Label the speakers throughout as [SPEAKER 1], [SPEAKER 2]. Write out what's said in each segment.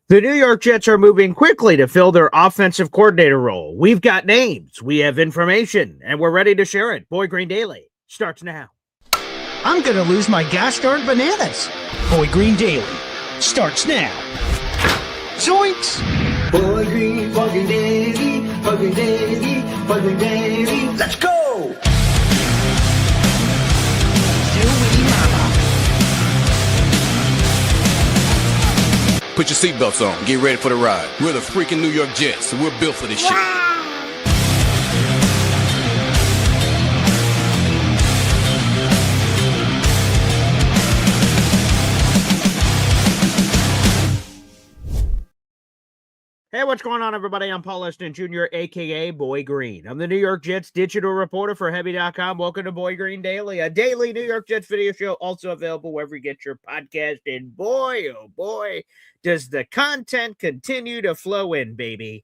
[SPEAKER 1] The New York Jets are moving quickly to fill their offensive coordinator role. We've got names, we have information, and we're ready to share it. Boy Green Daily starts now.
[SPEAKER 2] I'm going to lose my gosh darn bananas. Boy Green Daily starts now. Zoinks!
[SPEAKER 3] Boy Green Daily, Boy Green Daily, Boy Green Daily. Let's go!
[SPEAKER 4] Put your seatbelts on. Get ready for the ride. We're the freaking New York Jets, so we're built for this shit.
[SPEAKER 1] Hey, what's going on, everybody? I'm Paul Eston Jr., a.k.a. Boy Green. I'm the New York Jets digital reporter for Heavy.com. Welcome to Boy Green Daily, a daily New York Jets video show, also available wherever you get your podcast. And boy, oh boy, does the content continue to flow in, baby.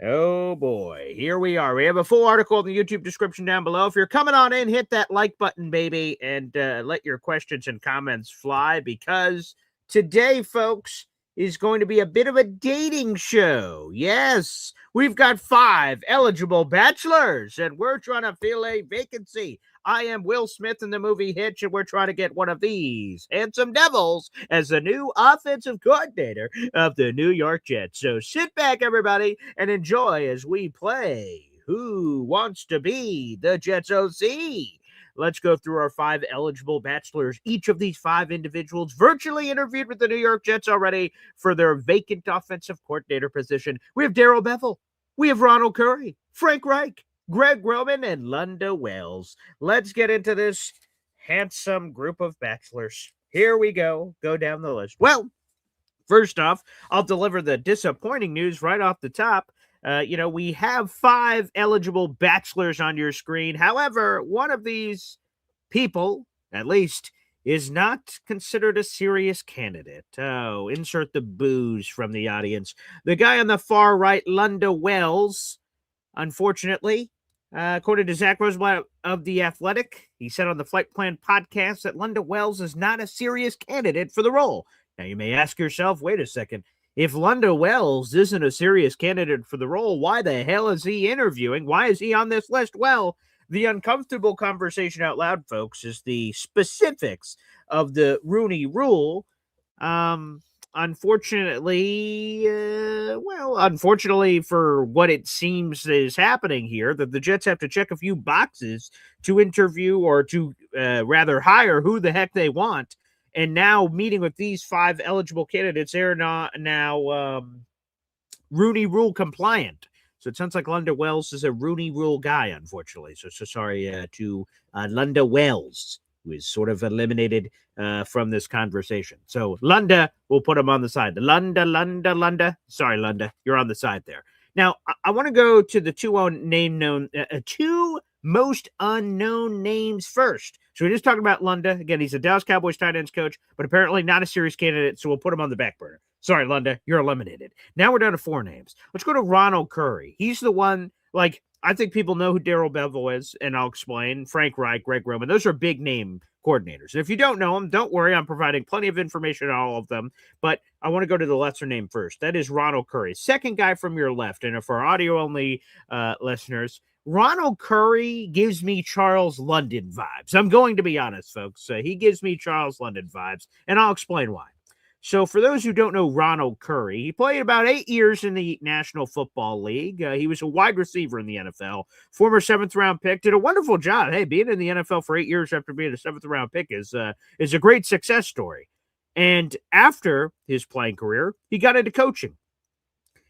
[SPEAKER 1] Oh boy, here we are. We have a full article in the YouTube description down below. If you're coming on in, hit that like button, baby, and let your questions and comments fly, because today, folks, is going to be a bit of a dating show. Yes, we've got 5 eligible bachelors, and we're trying to fill a vacancy. I am Will Smith in the movie Hitch, and we're trying to get one of these handsome devils as the new offensive coordinator of the New York Jets. So sit back, everybody, and enjoy as we play Who Wants to Be the Jets OC? Let's go through our 5 eligible bachelors. Each of these 5 individuals virtually interviewed with the New York Jets already for their vacant offensive coordinator position. We have Darrell Bevell. We have Ronald Curry, Frank Reich, Greg Roman, and Lunda Wells. Let's get into this handsome group of bachelors. Here we go. Go down the list. Well, first off, I'll deliver the disappointing news right off the top. We have 5 eligible bachelors on your screen. However, one of these people, at least, is not considered a serious candidate. Oh, insert the boos from the audience. The guy on the far right, Lunda Wells, unfortunately, according to Zach Rosenblatt of The Athletic, he said on the Flight Plan podcast that Lunda Wells is not a serious candidate for the role. Now, you may ask yourself, wait a second, if Lunda Wells isn't a serious candidate for the role, why the hell is he interviewing? Why is he on this list? Well, the uncomfortable conversation out loud, folks, is the specifics of the Rooney Rule. Unfortunately for what it seems is happening here, that the Jets have to check a few boxes to interview or to rather hire who the heck they want. And now meeting with these 5 eligible candidates, they're not now Rooney Rule compliant. So it sounds like Lunda Wells is a Rooney Rule guy, unfortunately. So sorry to Lunda Wells, who is sort of eliminated from this conversation. So Lunda, we'll put him on the side. Lunda. Sorry, Lunda, you're on the side there. Now, I want to go to the two most unknown names first. So we just talked about Lunda. Again, he's a Dallas Cowboys tight ends coach, but apparently not a serious candidate, so we'll put him on the back burner. Sorry, Lunda, you're eliminated. Now we're down to 4 names. Let's go to Ronald Curry. He's the one, I think people know who Darrell Bevell is, and I'll explain. Frank Reich, Greg Roman, those are big name coordinators. And if you don't know them, don't worry. I'm providing plenty of information on all of them, but I want to go to the lesser name first. That is Ronald Curry. Second guy from your left, and for audio-only listeners, Ronald Curry gives me Charles London vibes. I'm going to be honest, folks. He gives me Charles London vibes, and I'll explain why. So for those who don't know Ronald Curry, he played about 8 years in the National Football League. He was a wide receiver in the NFL, former 7th-round pick, did a wonderful job. Hey, being in the NFL for 8 years after being a 7th-round pick is a great success story. And after his playing career, he got into coaching.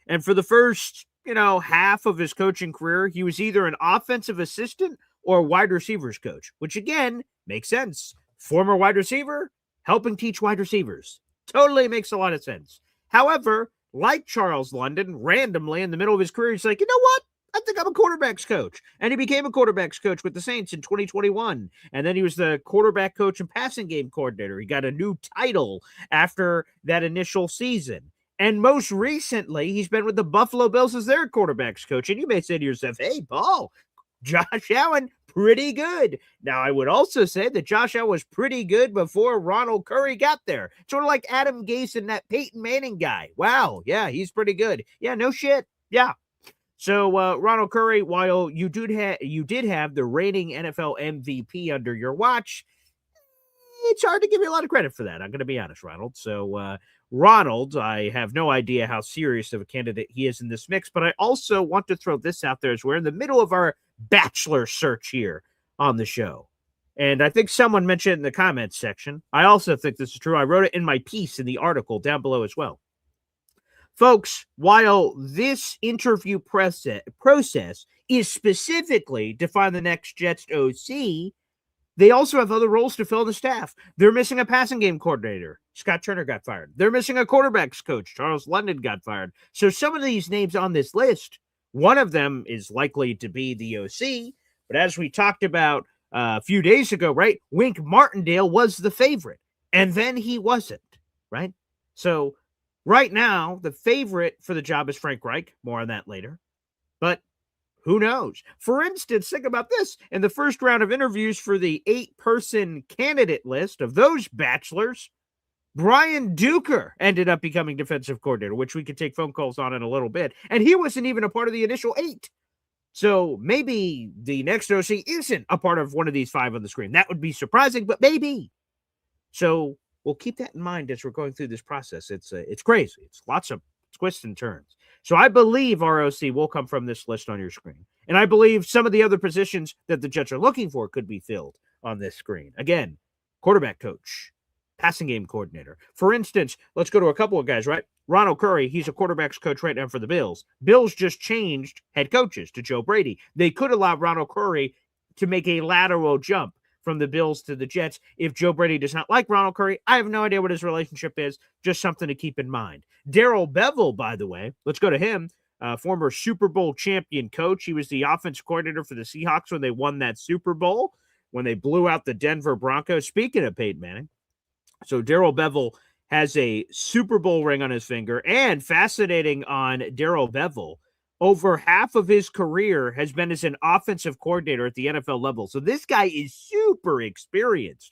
[SPEAKER 1] And for the first half of his coaching career, he was either an offensive assistant or a wide receivers coach, which again makes sense. Former wide receiver, helping teach wide receivers. Totally makes a lot of sense. However, like Charles London, randomly in the middle of his career, he's like, you know what? I think I'm a quarterback's coach. And he became a quarterback's coach with the Saints in 2021. And then he was the quarterback coach and passing game coordinator. He got a new title after that initial season. And most recently, he's been with the Buffalo Bills as their quarterback's coach. And you may say to yourself, hey, Paul, Josh Allen, pretty good. Now, I would also say that Josh Allen was pretty good before Ronald Curry got there. Sort of like Adam Gase and that Peyton Manning guy. Wow, yeah, he's pretty good. Yeah, no shit. Yeah. So Ronald Curry, while you did have the reigning NFL MVP under your watch, it's hard to give you a lot of credit for that. I'm going to be honest, Ronald. So Ronald, I have no idea how serious of a candidate he is in this mix, but I also want to throw this out there as we're in the middle of our bachelor search here on the show. And I think someone mentioned it in the comments section. I also think this is true. I wrote it in my piece in the article down below as well. Folks, while this interview process is specifically to find the next Jets OC, they also have other roles to fill in the staff. They're missing a passing game coordinator. Scott Turner got fired. They're missing a quarterbacks coach. Charles London got fired. So some of these names on this list, one of them is likely to be the OC. But as we talked about a few days ago, right, Wink Martindale was the favorite. And then he wasn't, right? So right now, the favorite for the job is Frank Reich. More on that later. But who knows? For instance, think about this. In the first round of interviews for the 8-person candidate list of those bachelors, Brian Duker ended up becoming defensive coordinator, which we could take phone calls on in a little bit. And he wasn't even a part of the initial 8. So maybe the next OC isn't a part of one of these 5 on the screen. That would be surprising, but maybe. So we'll keep that in mind as we're going through this process. It's crazy. It's lots of twists and turns. So I believe ROC will come from this list on your screen. And I believe some of the other positions that the Jets are looking for could be filled on this screen. Again, quarterback coach, passing game coordinator. For instance, let's go to a couple of guys, right? Ronald Curry, he's a quarterback's coach right now for the Bills. Bills just changed head coaches to Joe Brady. They could allow Ronald Curry to make a lateral jump from the Bills to the Jets. If Joe Brady does not like Ronald Curry, I have no idea what his relationship is. Just something to keep in mind. Darrell Bevell, by the way, let's go to him. Former Super Bowl champion coach. He was the offense coordinator for the Seahawks when they won that Super Bowl, when they blew out the Denver Broncos. Speaking of Peyton Manning. So Darrell Bevell has a Super Bowl ring on his finger. And fascinating on Darrell Bevell, over half of his career has been as an offensive coordinator at the NFL level. So this guy is super experienced.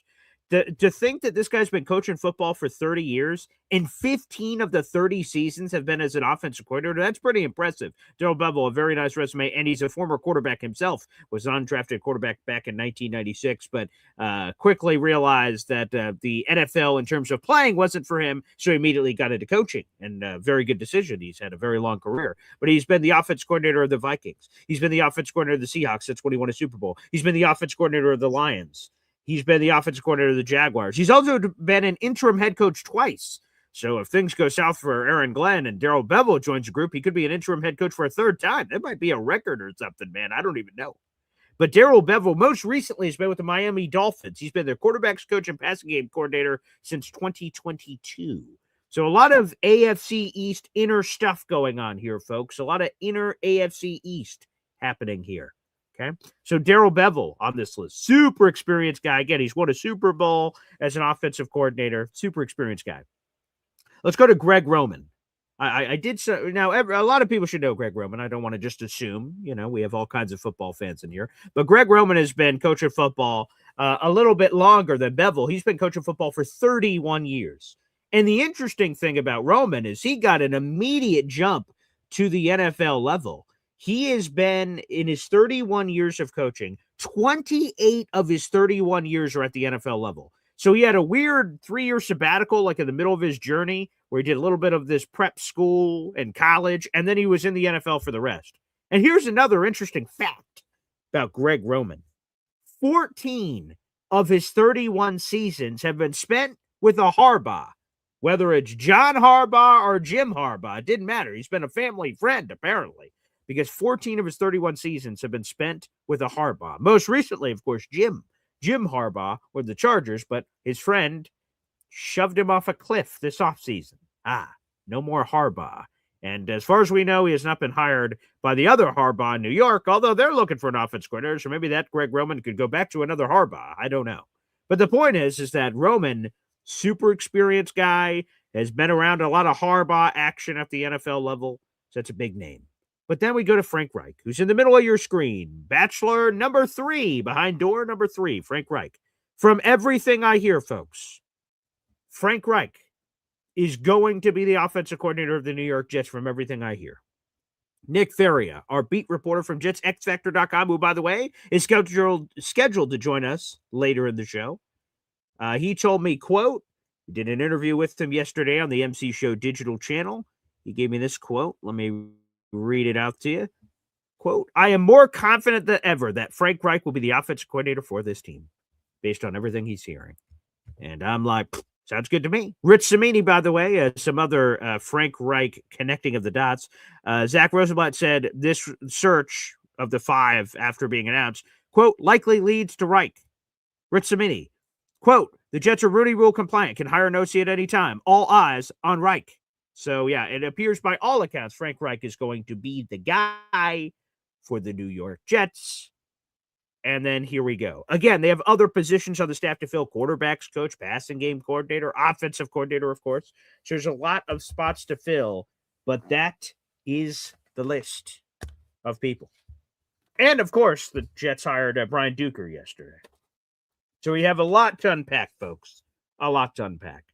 [SPEAKER 1] To think that this guy's been coaching football for 30 years and 15 of the 30 seasons have been as an offensive coordinator, that's pretty impressive. Darrell Bevell, a very nice resume, and he's a former quarterback himself, was an undrafted quarterback back in 1996, but quickly realized that the NFL in terms of playing wasn't for him, so he immediately got into coaching, and a very good decision. He's had a very long career, but he's been the offense coordinator of the Vikings. He's been the offense coordinator of the Seahawks. That's when he won a Super Bowl. He's been the offense coordinator of the Lions. He's been the offensive coordinator of the Jaguars. He's also been an interim head coach twice. So if things go south for Aaron Glenn and Darrell Bevell joins the group, he could be an interim head coach for a 3rd time. That might be a record or something, man. I don't even know. But Darrell Bevell most recently has been with the Miami Dolphins. He's been their quarterbacks coach and passing game coordinator since 2022. So a lot of AFC East inner stuff going on here, folks. A lot of inner AFC East happening here. Okay, so Darrell Bevell on this list, super experienced guy. Again, he's won a Super Bowl as an offensive coordinator, super experienced guy. Let's go to Greg Roman. I did so. Now, a lot of people should know Greg Roman. I don't want to just assume, we have all kinds of football fans in here. But Greg Roman has been coaching football a little bit longer than Bevell. He's been coaching football for 31 years. And the interesting thing about Roman is he got an immediate jump to the NFL level. He has been, in his 31 years of coaching, 28 of his 31 years are at the NFL level. So he had a weird 3-year sabbatical, like in the middle of his journey, where he did a little bit of this prep school and college, and then he was in the NFL for the rest. And here's another interesting fact about Greg Roman. 14 of his 31 seasons have been spent with a Harbaugh. Whether it's John Harbaugh or Jim Harbaugh, it didn't matter. He's been a family friend, apparently, because 14 of his 31 seasons have been spent with a Harbaugh. Most recently, of course, Jim Harbaugh with the Chargers, but his friend shoved him off a cliff this offseason. No more Harbaugh. And as far as we know, he has not been hired by the other Harbaugh in New York, although they're looking for an offense coordinator, so maybe that Greg Roman could go back to another Harbaugh. I don't know. But the point is that Roman, super experienced guy, has been around a lot of Harbaugh action at the NFL level, so that's a big name. But then we go to Frank Reich, who's in the middle of your screen. Bachelor number 3, behind door number 3, Frank Reich. From everything I hear, folks, Frank Reich is going to be the offensive coordinator of the New York Jets from everything I hear. Nick Faria, our beat reporter from JetsXFactor.com, who, by the way, is scheduled to join us later in the show. He told me, quote, we did an interview with him yesterday on the MC Show digital channel. He gave me this quote. Let me read it out to you. Quote, I am more confident than ever that Frank Reich will be the offensive coordinator for this team based on everything he's hearing. And I'm like, sounds good to me. Rich Cimini, by the way, some other Frank Reich connecting of the dots. Zach Rosenblatt said this search of the 5 after being announced, quote, likely leads to Reich. Rich Cimini, quote, the Jets are Rooney Rule compliant, can hire an OC at any time. All eyes on Reich. So, yeah, it appears by all accounts Frank Reich is going to be the guy for the New York Jets. And then here we go. Again, they have other positions on the staff to fill: quarterbacks coach, passing game coordinator, offensive coordinator, of course. So there's a lot of spots to fill, but that is the list of people. And, of course, the Jets hired Brian Duker yesterday. So we have a lot to unpack, folks. A lot to unpack.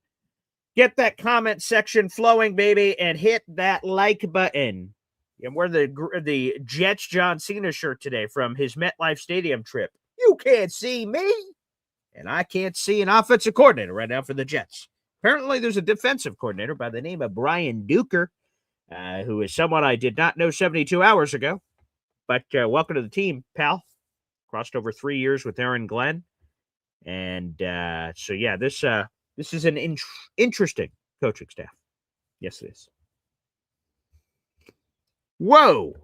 [SPEAKER 1] Get that comment section flowing, baby, and hit that like button. I'm wearing the Jets John Cena shirt today from his MetLife Stadium trip. You can't see me, and I can't see an offensive coordinator right now for the Jets. Apparently, there's a defensive coordinator by the name of Brian Duker, who is someone I did not know 72 hours ago. But welcome to the team, pal. Crossed over 3 years with Aaron Glenn. And so, yeah, this is an interesting coaching staff. Yes, it is. Whoa!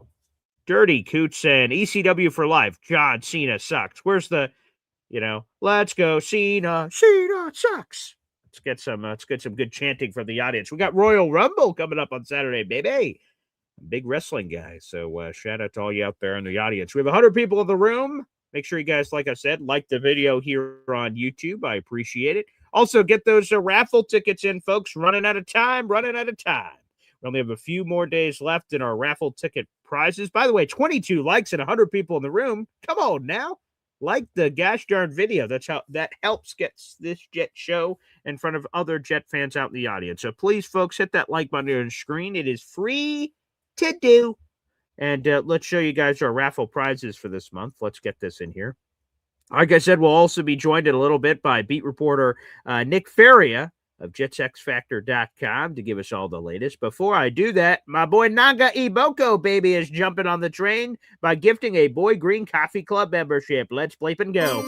[SPEAKER 1] Dirty Coots saying ECW for life. John Cena sucks. Where's the, let's go Cena. Cena sucks. Let's get some good chanting from the audience. We got Royal Rumble coming up on Saturday, baby. Big wrestling guy. So shout out to all you out there in the audience. We have 100 people in the room. Make sure you guys, like I said, like the video here on YouTube. I appreciate it. Also, get those raffle tickets in, folks. Running out of time. We only have a few more days left in our raffle ticket prizes. By the way, 22 likes and 100 people in the room. Come on now. Like the gosh darn video. That helps get this Jet show in front of other Jet fans out in the audience. So please, folks, hit that like button on the screen. It is free to do. And let's show you guys our raffle prizes for this month. Let's get this in here. Like I said, we'll also be joined in a little bit by beat reporter Nick Faria of JetsXFactor.com to give us all the latest. Before I do that, my boy Nanga Iboko, baby, is jumping on the train by gifting a Boy Green Coffee Club membership. Let's bleep and go.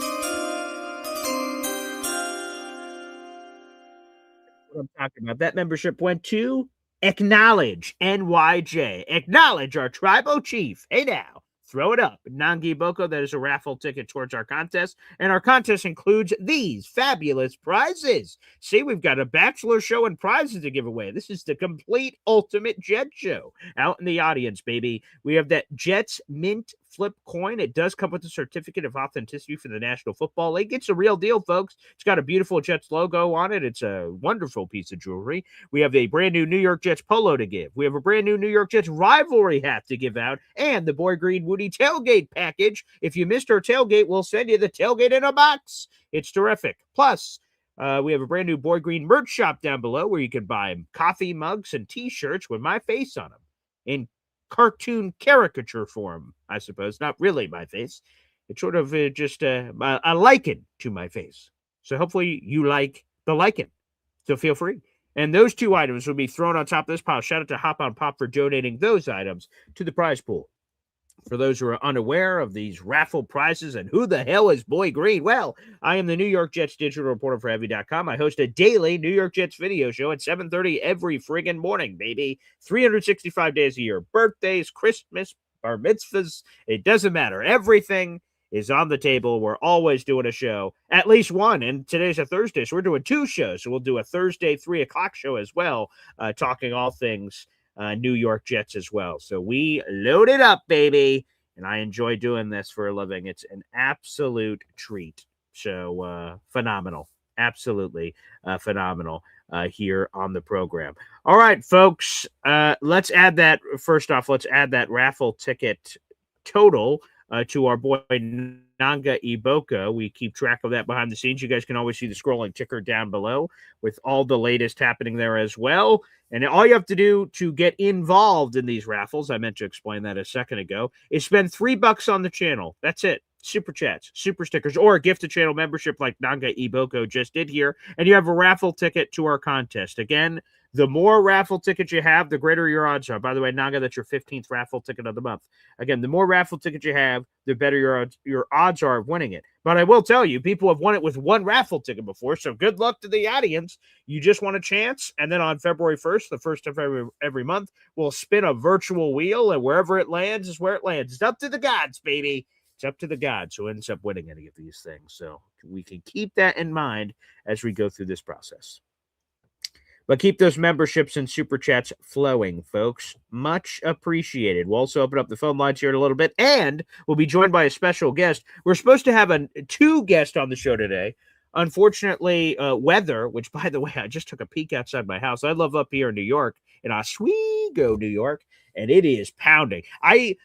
[SPEAKER 1] What I'm talking about. That membership went to Acknowledge NYJ. Acknowledge our tribal chief. Hey now. Throw it up. Nangi Boko, that is a raffle ticket towards our contest. And our contest includes these fabulous prizes. See, we've got a bachelor show and prizes to give away. This is the complete ultimate Jet show out in the audience, baby. We have that Jets Mint flip coin. It does come with a certificate of authenticity for the National Football League. It's a real deal, folks. It's got a beautiful Jets logo on it. It's a wonderful piece of jewelry. We have a brand new New York Jets polo to give. We have a brand new New York Jets rivalry hat to give out, and the Boy Green Woody tailgate package. If you missed our tailgate, we'll send you the tailgate in a box. It's terrific. Plus, we have a brand new Boy Green merch shop down below where you can buy coffee mugs and t-shirts with my face on them in cartoon caricature form, I suppose. Not really my face. It's sort of just a lichen to my face. So hopefully you like the lichen. So feel free. And those two items will be thrown on top of this pile. Shout out to Hop on Pop for donating those items to the prize pool. For those who are unaware of these raffle prizes and who the hell is Boy Green, well, I am the New York Jets digital reporter for Heavy.com. I host a daily New York Jets video show at 7:30 every friggin' morning, baby. 365 days a year. Birthdays, Christmas, bar mitzvahs, it doesn't matter. Everything is on the table. We're always doing a show, at least one, and today's a Thursday, so we're doing two shows. So we'll do a Thursday 3 o'clock show as well, talking all things New York Jets as well. So we load it up, baby, and I enjoy doing this for a living. It's an absolute treat. So phenomenal. Absolutely phenomenal. here on the program. All right, folks, let's add that. First off, let's add that raffle ticket total to our boy Nanga Iboko. We keep track of that behind the scenes. You guys can always see the scrolling ticker down below with all the latest happening there as well. And all you have to do to get involved in these raffles, I meant to explain that a second ago, is spend $3 on the channel. That's it. Super chats, super stickers, or a gift to channel membership like Nanga Iboko just did here. And you have a raffle ticket to our contest. Again, the more raffle tickets you have, the greater your odds are. By the way, Naga, that's your 15th raffle ticket of the month. Again, the more raffle tickets you have, the better your odds are of winning it. But I will tell you, people have won it with one raffle ticket before, so good luck to the audience. You just want a chance, and then on February 1st, the first of every month, we'll spin a virtual wheel, and wherever it lands is where it lands. It's up to the gods, baby. It's up to the gods who ends up winning any of these things. So we can keep that in mind as we go through this process. But keep those memberships and super chats flowing, folks. Much appreciated. We'll also open up the phone lines here in a little bit, and we'll be joined by a special guest. We're supposed to have two guests on the show today. Unfortunately, weather, which, by the way, I just took a peek outside my house. I live up here in New York, in Oswego, New York, and it is pounding.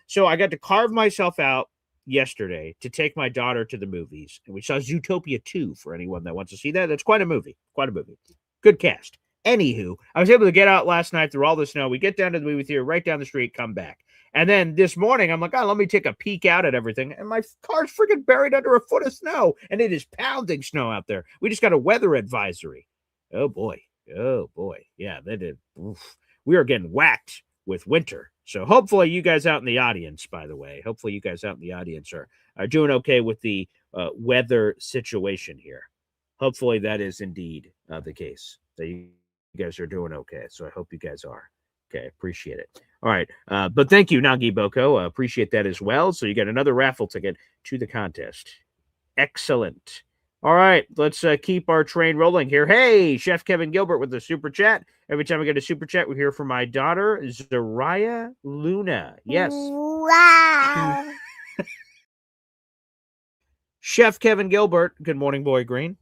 [SPEAKER 1] So I got to carve myself out yesterday to take my daughter to the movies, and we saw Zootopia 2 for anyone that wants to see that. That's quite a movie. Good cast. Anywho, I was able to get out last night through all the snow. We get down to the movie theater, right down the street, come back. And then this morning, I'm like, let me take a peek out at everything. And my car's freaking buried under a foot of snow. And it is pounding snow out there. We just got a weather advisory. Oh, boy. Yeah, they did. Oof. We are getting whacked with winter. So hopefully you guys out in the audience, by the way, are doing okay with the weather situation here. Hopefully that is indeed the case. That you guys are doing okay. So I hope you guys are. Okay, appreciate it. All right. But thank you, Nagi Boko. Appreciate that as well. So you got another raffle ticket to the contest. Excellent. All right, let's keep our train rolling here. Hey, Chef Kevin Gilbert with the super chat. Every time I get a super chat, we hear from my daughter, Zariah Luna. Yes.
[SPEAKER 5] Wow.
[SPEAKER 1] Chef Kevin Gilbert. Good morning, Boy Green.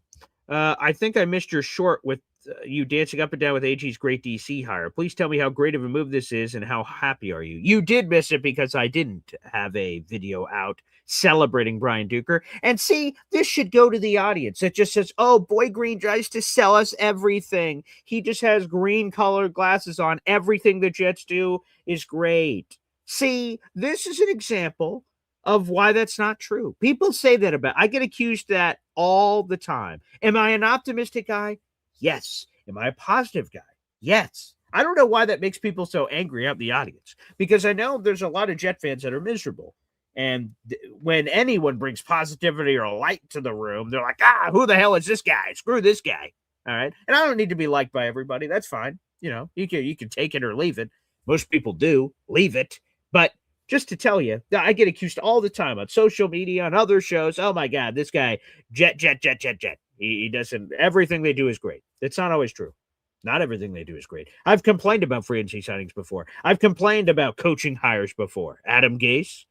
[SPEAKER 1] I think I missed your short with you dancing up and down with AG's great DC hire. Please tell me how great of a move this is and how happy are you? You did miss it because I didn't have a video out celebrating Brian Duker. And see, this should go to the audience. It just says, oh, Boy Green tries to sell us everything. He just has green colored glasses on. Everything the Jets do is great. See, this is an example of why that's not true. People say that about, I get accused that all the time. Am I an optimistic guy? Yes. Am I a positive guy? Yes. I don't know why that makes people so angry out in the audience, because I know there's a lot of Jet fans that are miserable. And when anyone brings positivity or light to the room, they're like, who the hell is this guy? Screw this guy. All right. And I don't need to be liked by everybody. That's fine. You know, you can take it or leave it. Most people do leave it. But just to tell you, I get accused all the time on social media, on other shows. Oh my God, this guy, Jet. He doesn't, everything they do is great. It's not always true. Not everything they do is great. I've complained about free agency signings before. I've complained about coaching hires before. Adam Gase.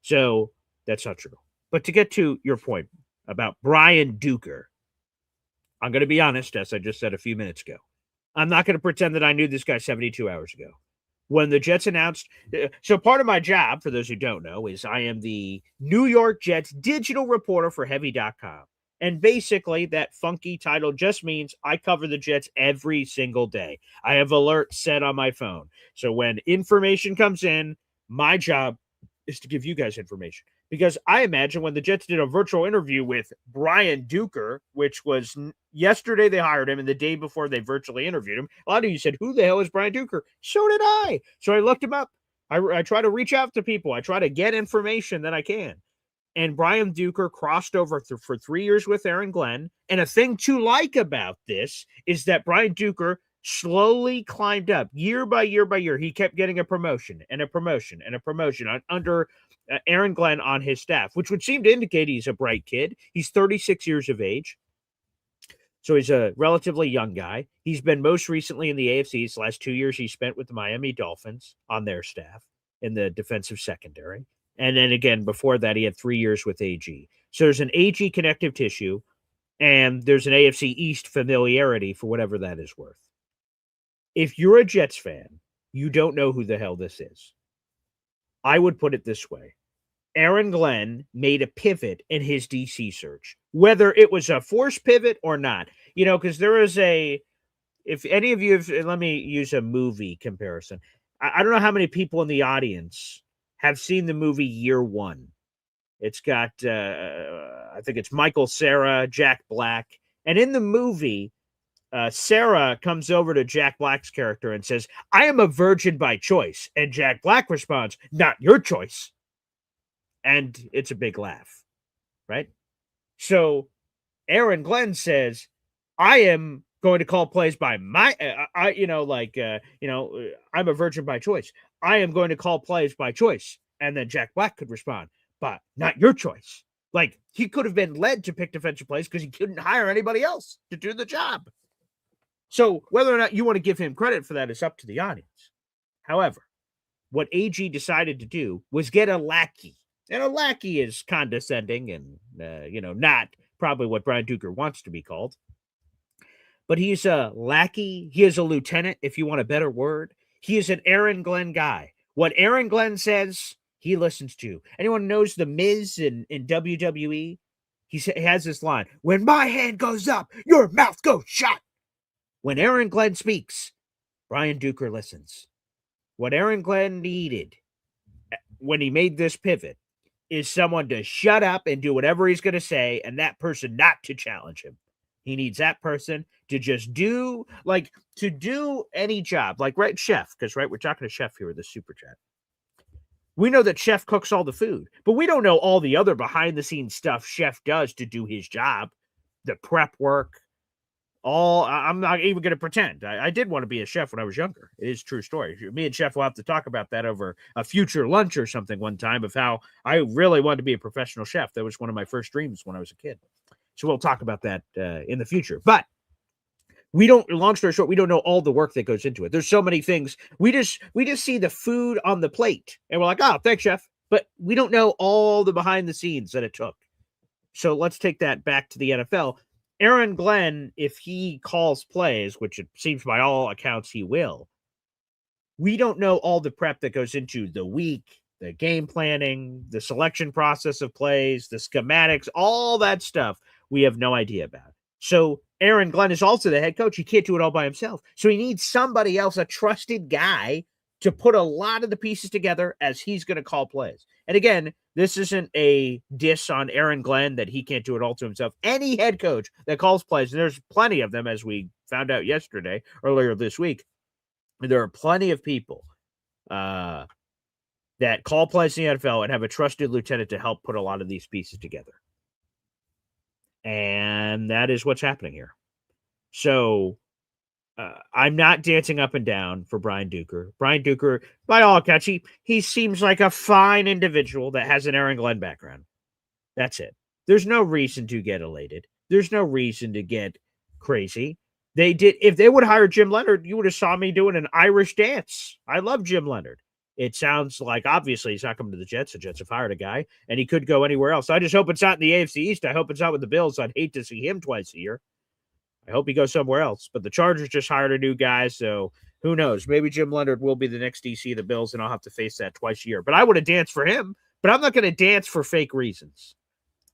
[SPEAKER 1] So that's not true. But to get to your point about Brian Duker, I'm going to be honest, as I just said a few minutes ago. I'm not going to pretend that I knew this guy 72 hours ago. When the Jets announced, so part of my job, for those who don't know, is I am the New York Jets digital reporter for Heavy.com. And basically, that funky title just means I cover the Jets every single day. I have alerts set on my phone. So when information comes in, my job is to give you guys information. Because I imagine when the Jets did a virtual interview with Brian Duker, which was yesterday they hired him, and the day before they virtually interviewed him, a lot of you said, who the hell is Brian Duker? So did I. So I looked him up. I try to reach out to people. I try to get information that I can. And Brian Duker crossed over for 3 years with Aaron Glenn. And a thing to like about this is that Brian Duker slowly climbed up year by year by year. He kept getting a promotion and a promotion and a promotion under Aaron Glenn on his staff, which would seem to indicate he's a bright kid. He's 36 years of age. So he's a relatively young guy. He's been most recently in the AFC's last 2 years he spent with the Miami Dolphins on their staff in the defensive secondary. And then again, before that, he had 3 years with AG. So there's an AG connective tissue, and there's an AFC East familiarity for whatever that is worth. If you're a Jets fan, you don't know who the hell this is. I would put it this way. Aaron Glenn made a pivot in his DC search, whether it was a forced pivot or not. Because there is if any of you let me use a movie comparison. I don't know how many people in the audience have seen the movie Year One. It's got, I think it's Michael Cera, Jack Black. And in the movie, Sarah comes over to Jack Black's character and says, "I am a virgin by choice." And Jack Black responds, "Not your choice." And it's a big laugh, right? So Aaron Glenn says, "I am going to call plays by my, I'm a virgin by choice. I am going to call plays by choice." And then Jack Black could respond, "But not your choice." Like, he could have been led to pick defensive plays because he couldn't hire anybody else to do the job. So whether or not you want to give him credit for that is up to the audience. However, what AG decided to do was get a lackey. And a lackey is condescending and, not probably what Brian Duker wants to be called. But he's a lackey. He is a lieutenant, if you want a better word. He is an Aaron Glenn guy. What Aaron Glenn says, he listens to. Anyone knows The Miz in WWE? He has this line, "When my hand goes up, your mouth goes shut." When Aaron Glenn speaks, Brian Duker listens. What Aaron Glenn needed when he made this pivot is someone to shut up and do whatever he's going to say, and that person not to challenge him. He needs that person to just do any job, like, right, Chef, because, right, we're talking to Chef here with the super chat. We know that Chef cooks all the food, but we don't know all the other behind-the-scenes stuff Chef does to do his job, the prep work, I'm not even going to pretend. I did want to be a chef when I was younger. It is a true story. Me and Chef will have to talk about that over a future lunch or something one time, of how I really wanted to be a professional chef. That was one of my first dreams when I was a kid. So we'll talk about that in the future. But long story short, we don't know all the work that goes into it. There's so many things. We just see the food on the plate and we're like, "Oh, thanks, Chef." But we don't know all the behind the scenes that it took. So let's take that back to the NFL. Aaron Glenn, if he calls plays, which it seems by all accounts he will, we don't know all the prep that goes into the week, the game planning, the selection process of plays, the schematics, all that stuff we have no idea about. So Aaron Glenn is also the head coach. He can't do it all by himself. So he needs somebody else, a trusted guy, to put a lot of the pieces together as he's going to call plays. And again, this isn't a diss on Aaron Glenn that he can't do it all to himself. Any head coach that calls plays, and there's plenty of them, as we found out earlier this week, there are plenty of people that call plays in the NFL and have a trusted lieutenant to help put a lot of these pieces together. And that is what's happening here. So I'm not dancing up and down for Brian Duker. Brian Duker, by all accounts, he seems like a fine individual that has an Aaron Glenn background. That's it. There's no reason to get elated. There's no reason to get crazy. If they would hire Jim Leonard, you would have saw me doing an Irish dance. I love Jim Leonard. It sounds like, obviously, he's not coming to the Jets. The Jets have hired a guy, and he could go anywhere else. I just hope it's not in the AFC East. I hope it's not with the Bills. I'd hate to see him twice a year. I hope he goes somewhere else. But the Chargers just hired a new guy, so who knows? Maybe Jim Leonard will be the next DC of the Bills, and I'll have to face that twice a year. But I would have danced for him, but I'm not going to dance for fake reasons.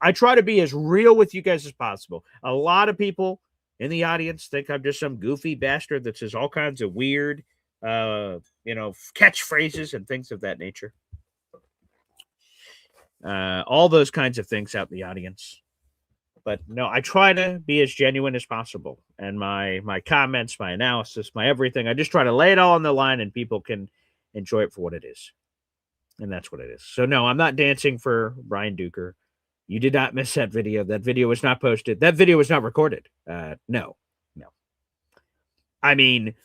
[SPEAKER 1] I try to be as real with you guys as possible. A lot of people in the audience think I'm just some goofy bastard that says all kinds of weird, catchphrases and things of that nature. All those kinds of things out in the audience. But no, I try to be as genuine as possible. And my comments, my analysis, my everything, I just try to lay it all on the line and people can enjoy it for what it is. And that's what it is. So no, I'm not dancing for Brian Duker. You did not miss that video. That video was not posted. That video was not recorded. No. I mean,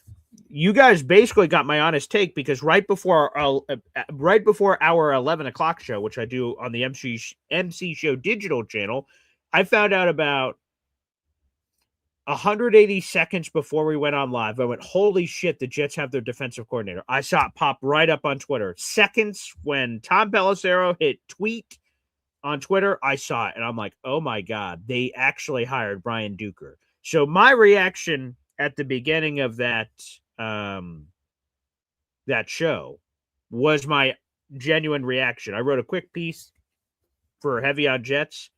[SPEAKER 1] you guys basically got my honest take, because right before our 11 o'clock show, which I do on the MC Show digital channel, I found out about 180 seconds before we went on live. I went, holy shit, the Jets have their defensive coordinator. I saw it pop right up on Twitter. Seconds when Tom Pelissero hit tweet on Twitter, I saw it, and I'm like, oh my God, they actually hired Brian Duker. So my reaction at the beginning of that that show was my genuine reaction. I wrote a quick piece for Heavy on Jets,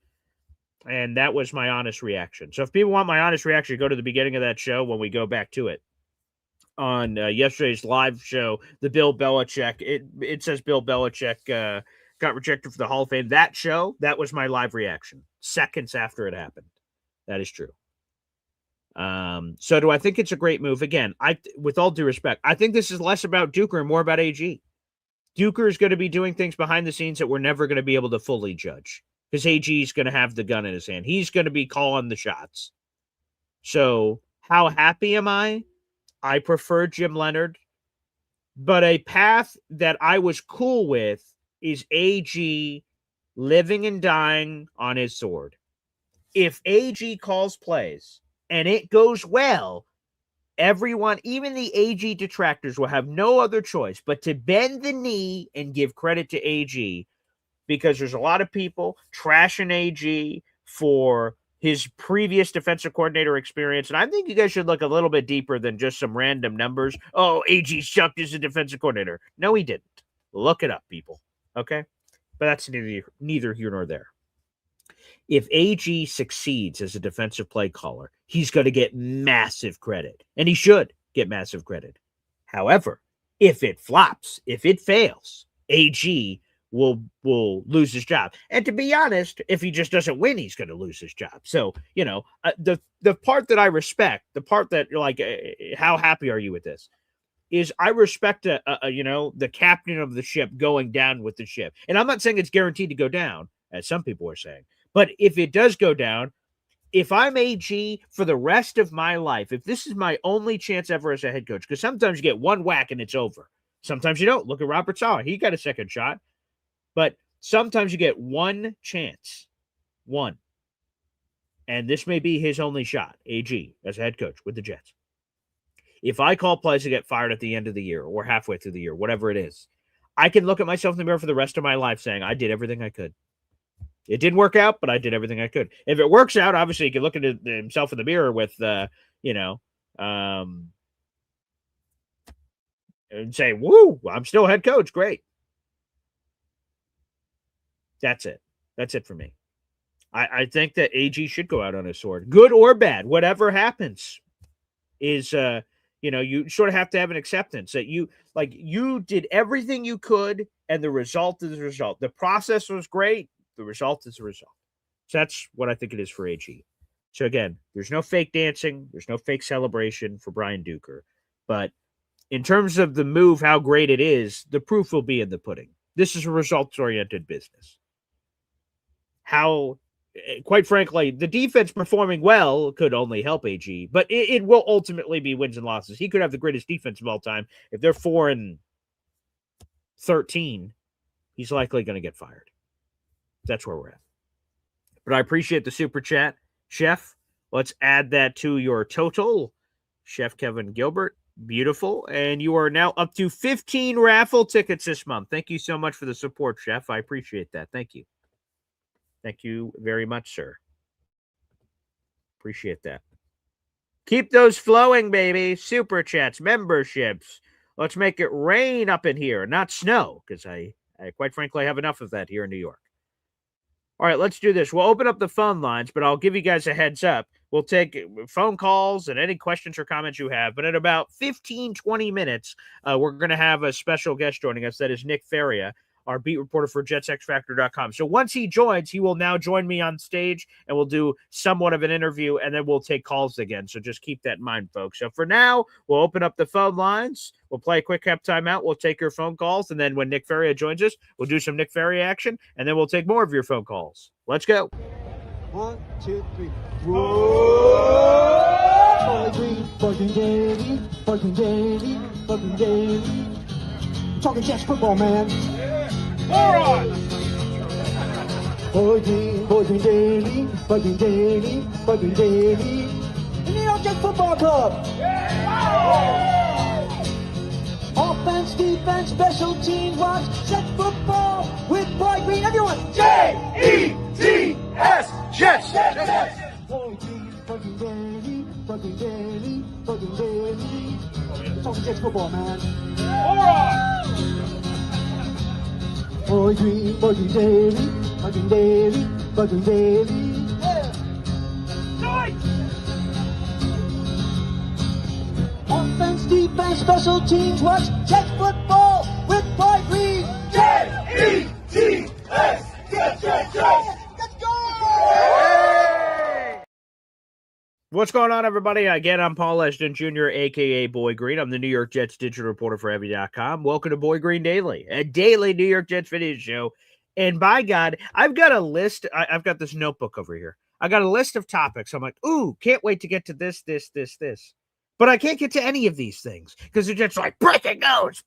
[SPEAKER 1] and that was my honest reaction. So if people want my honest reaction, go to the beginning of that show when we go back to it. On yesterday's live show, the Bill Belichick, it says Bill Belichick got rejected for the Hall of Fame. That show, that was my live reaction seconds after it happened. That is true. So do I think it's a great move? Again, with all due respect, I think this is less about Duker and more about AG. Duker is going to be doing things behind the scenes that we're never going to be able to fully judge because AG is going to have the gun in his hand. He's going to be calling the shots. So how happy am I? I prefer Jim Leonard, but a path that I was cool with is AG living and dying on his sword. If AG calls plays and it goes well, everyone, even the AG detractors, will have no other choice but to bend the knee and give credit to AG, because there's a lot of people trashing AG for his previous defensive coordinator experience. And I think you guys should look a little bit deeper than just some random numbers. Oh, AG sucked as a defensive coordinator. No, he didn't. Look it up, people. Okay? But that's neither here nor there. If AG succeeds as a defensive play caller, he's going to get massive credit. And he should get massive credit. However, if it flops, if it fails, AG will lose his job. And to be honest, if he just doesn't win, he's going to lose his job. So, the part that I respect, the part that how happy are you with this, is I respect the captain of the ship going down with the ship. And I'm not saying it's guaranteed to go down, as some people are saying, but if it does go down, if I'm AG for the rest of my life, if this is my only chance ever as a head coach, because sometimes you get one whack and it's over. Sometimes you don't. Look at Robert Saleh. He got a second shot. But sometimes you get one chance. One. And this may be his only shot, AG, as a head coach with the Jets. If I call plays to get fired at the end of the year or halfway through the year, whatever it is, I can look at myself in the mirror for the rest of my life saying, I did everything I could. It didn't work out, but I did everything I could. If it works out, obviously he can look at himself in the mirror with, and say, woo, I'm still head coach. Great. That's it. That's it for me. I think that AG should go out on his sword. Good or bad, whatever happens is, you sort of have to have an acceptance that you did everything you could, and the result is the result. The process was great. The result is the result. So that's what I think it is for AG. So again, there's no fake dancing. There's no fake celebration for Brian Duker. But in terms of the move, how great it is, the proof will be in the pudding. This is a results-oriented business. How, quite frankly, the defense performing well could only help AG, but it will ultimately be wins and losses. He could have the greatest defense of all time. If they're 4-13, he's likely going to get fired. That's where we're at. But I appreciate the super chat. Chef, let's add that to your total. Chef Kevin Gilbert, beautiful. And you are now up to 15 raffle tickets this month. Thank you so much for the support, Chef. I appreciate that. Thank you. Thank you very much, sir. Appreciate that. Keep those flowing, baby. Super chats, memberships. Let's make it rain up in here, not snow, because I quite frankly have enough of that here in New York. All right, let's do this. We'll open up the phone lines, but I'll give you guys a heads up. We'll take phone calls and any questions or comments you have. But in about 15, 20 minutes, we're going to have a special guest joining us. That is Nick Faria, our beat reporter for JetsXFactor.com. So once he joins, he will now join me on stage, and we'll do somewhat of an interview, and then we'll take calls again. So just keep that in mind, folks. So for now, we'll open up the phone lines. We'll play a quick half timeout. We'll take your phone calls, and then when Nick Faria joins us, we'll do some Nick Faria action, and then we'll take more of your phone calls. Let's go.
[SPEAKER 3] 1, 2, 3. Whoa! Buzzing daily, buzzing daily, buzzing daily. Talking Jets football, man. Buzzing daily, buzzing daily, buzzing daily. The New York Jets Football Club. Offense, defense, special teams, watch Jets football with Boy Green. Everyone, J-E-T-S, Jets. Boy Green, buzzing daily, Fucking daily. Fucking daily. Talking Jets football, man. Boy Green, fucking daily. Fucking daily. Fucking daily. Offense, defense, special teams. Watch Jets football with Boy Green. J-E-T-S. Let's go!
[SPEAKER 1] What's going on, everybody? Again, I'm Paul Ashton Jr., a.k.a. Boy Green. I'm the New York Jets digital reporter for Heavy.com. Welcome to Boy Green Daily, a daily New York Jets video show. And by God, I've got a list. I've got this notebook over here. I got a list of topics. I'm like, ooh, can't wait to get to this. But I can't get to any of these things because they're just like breaking news.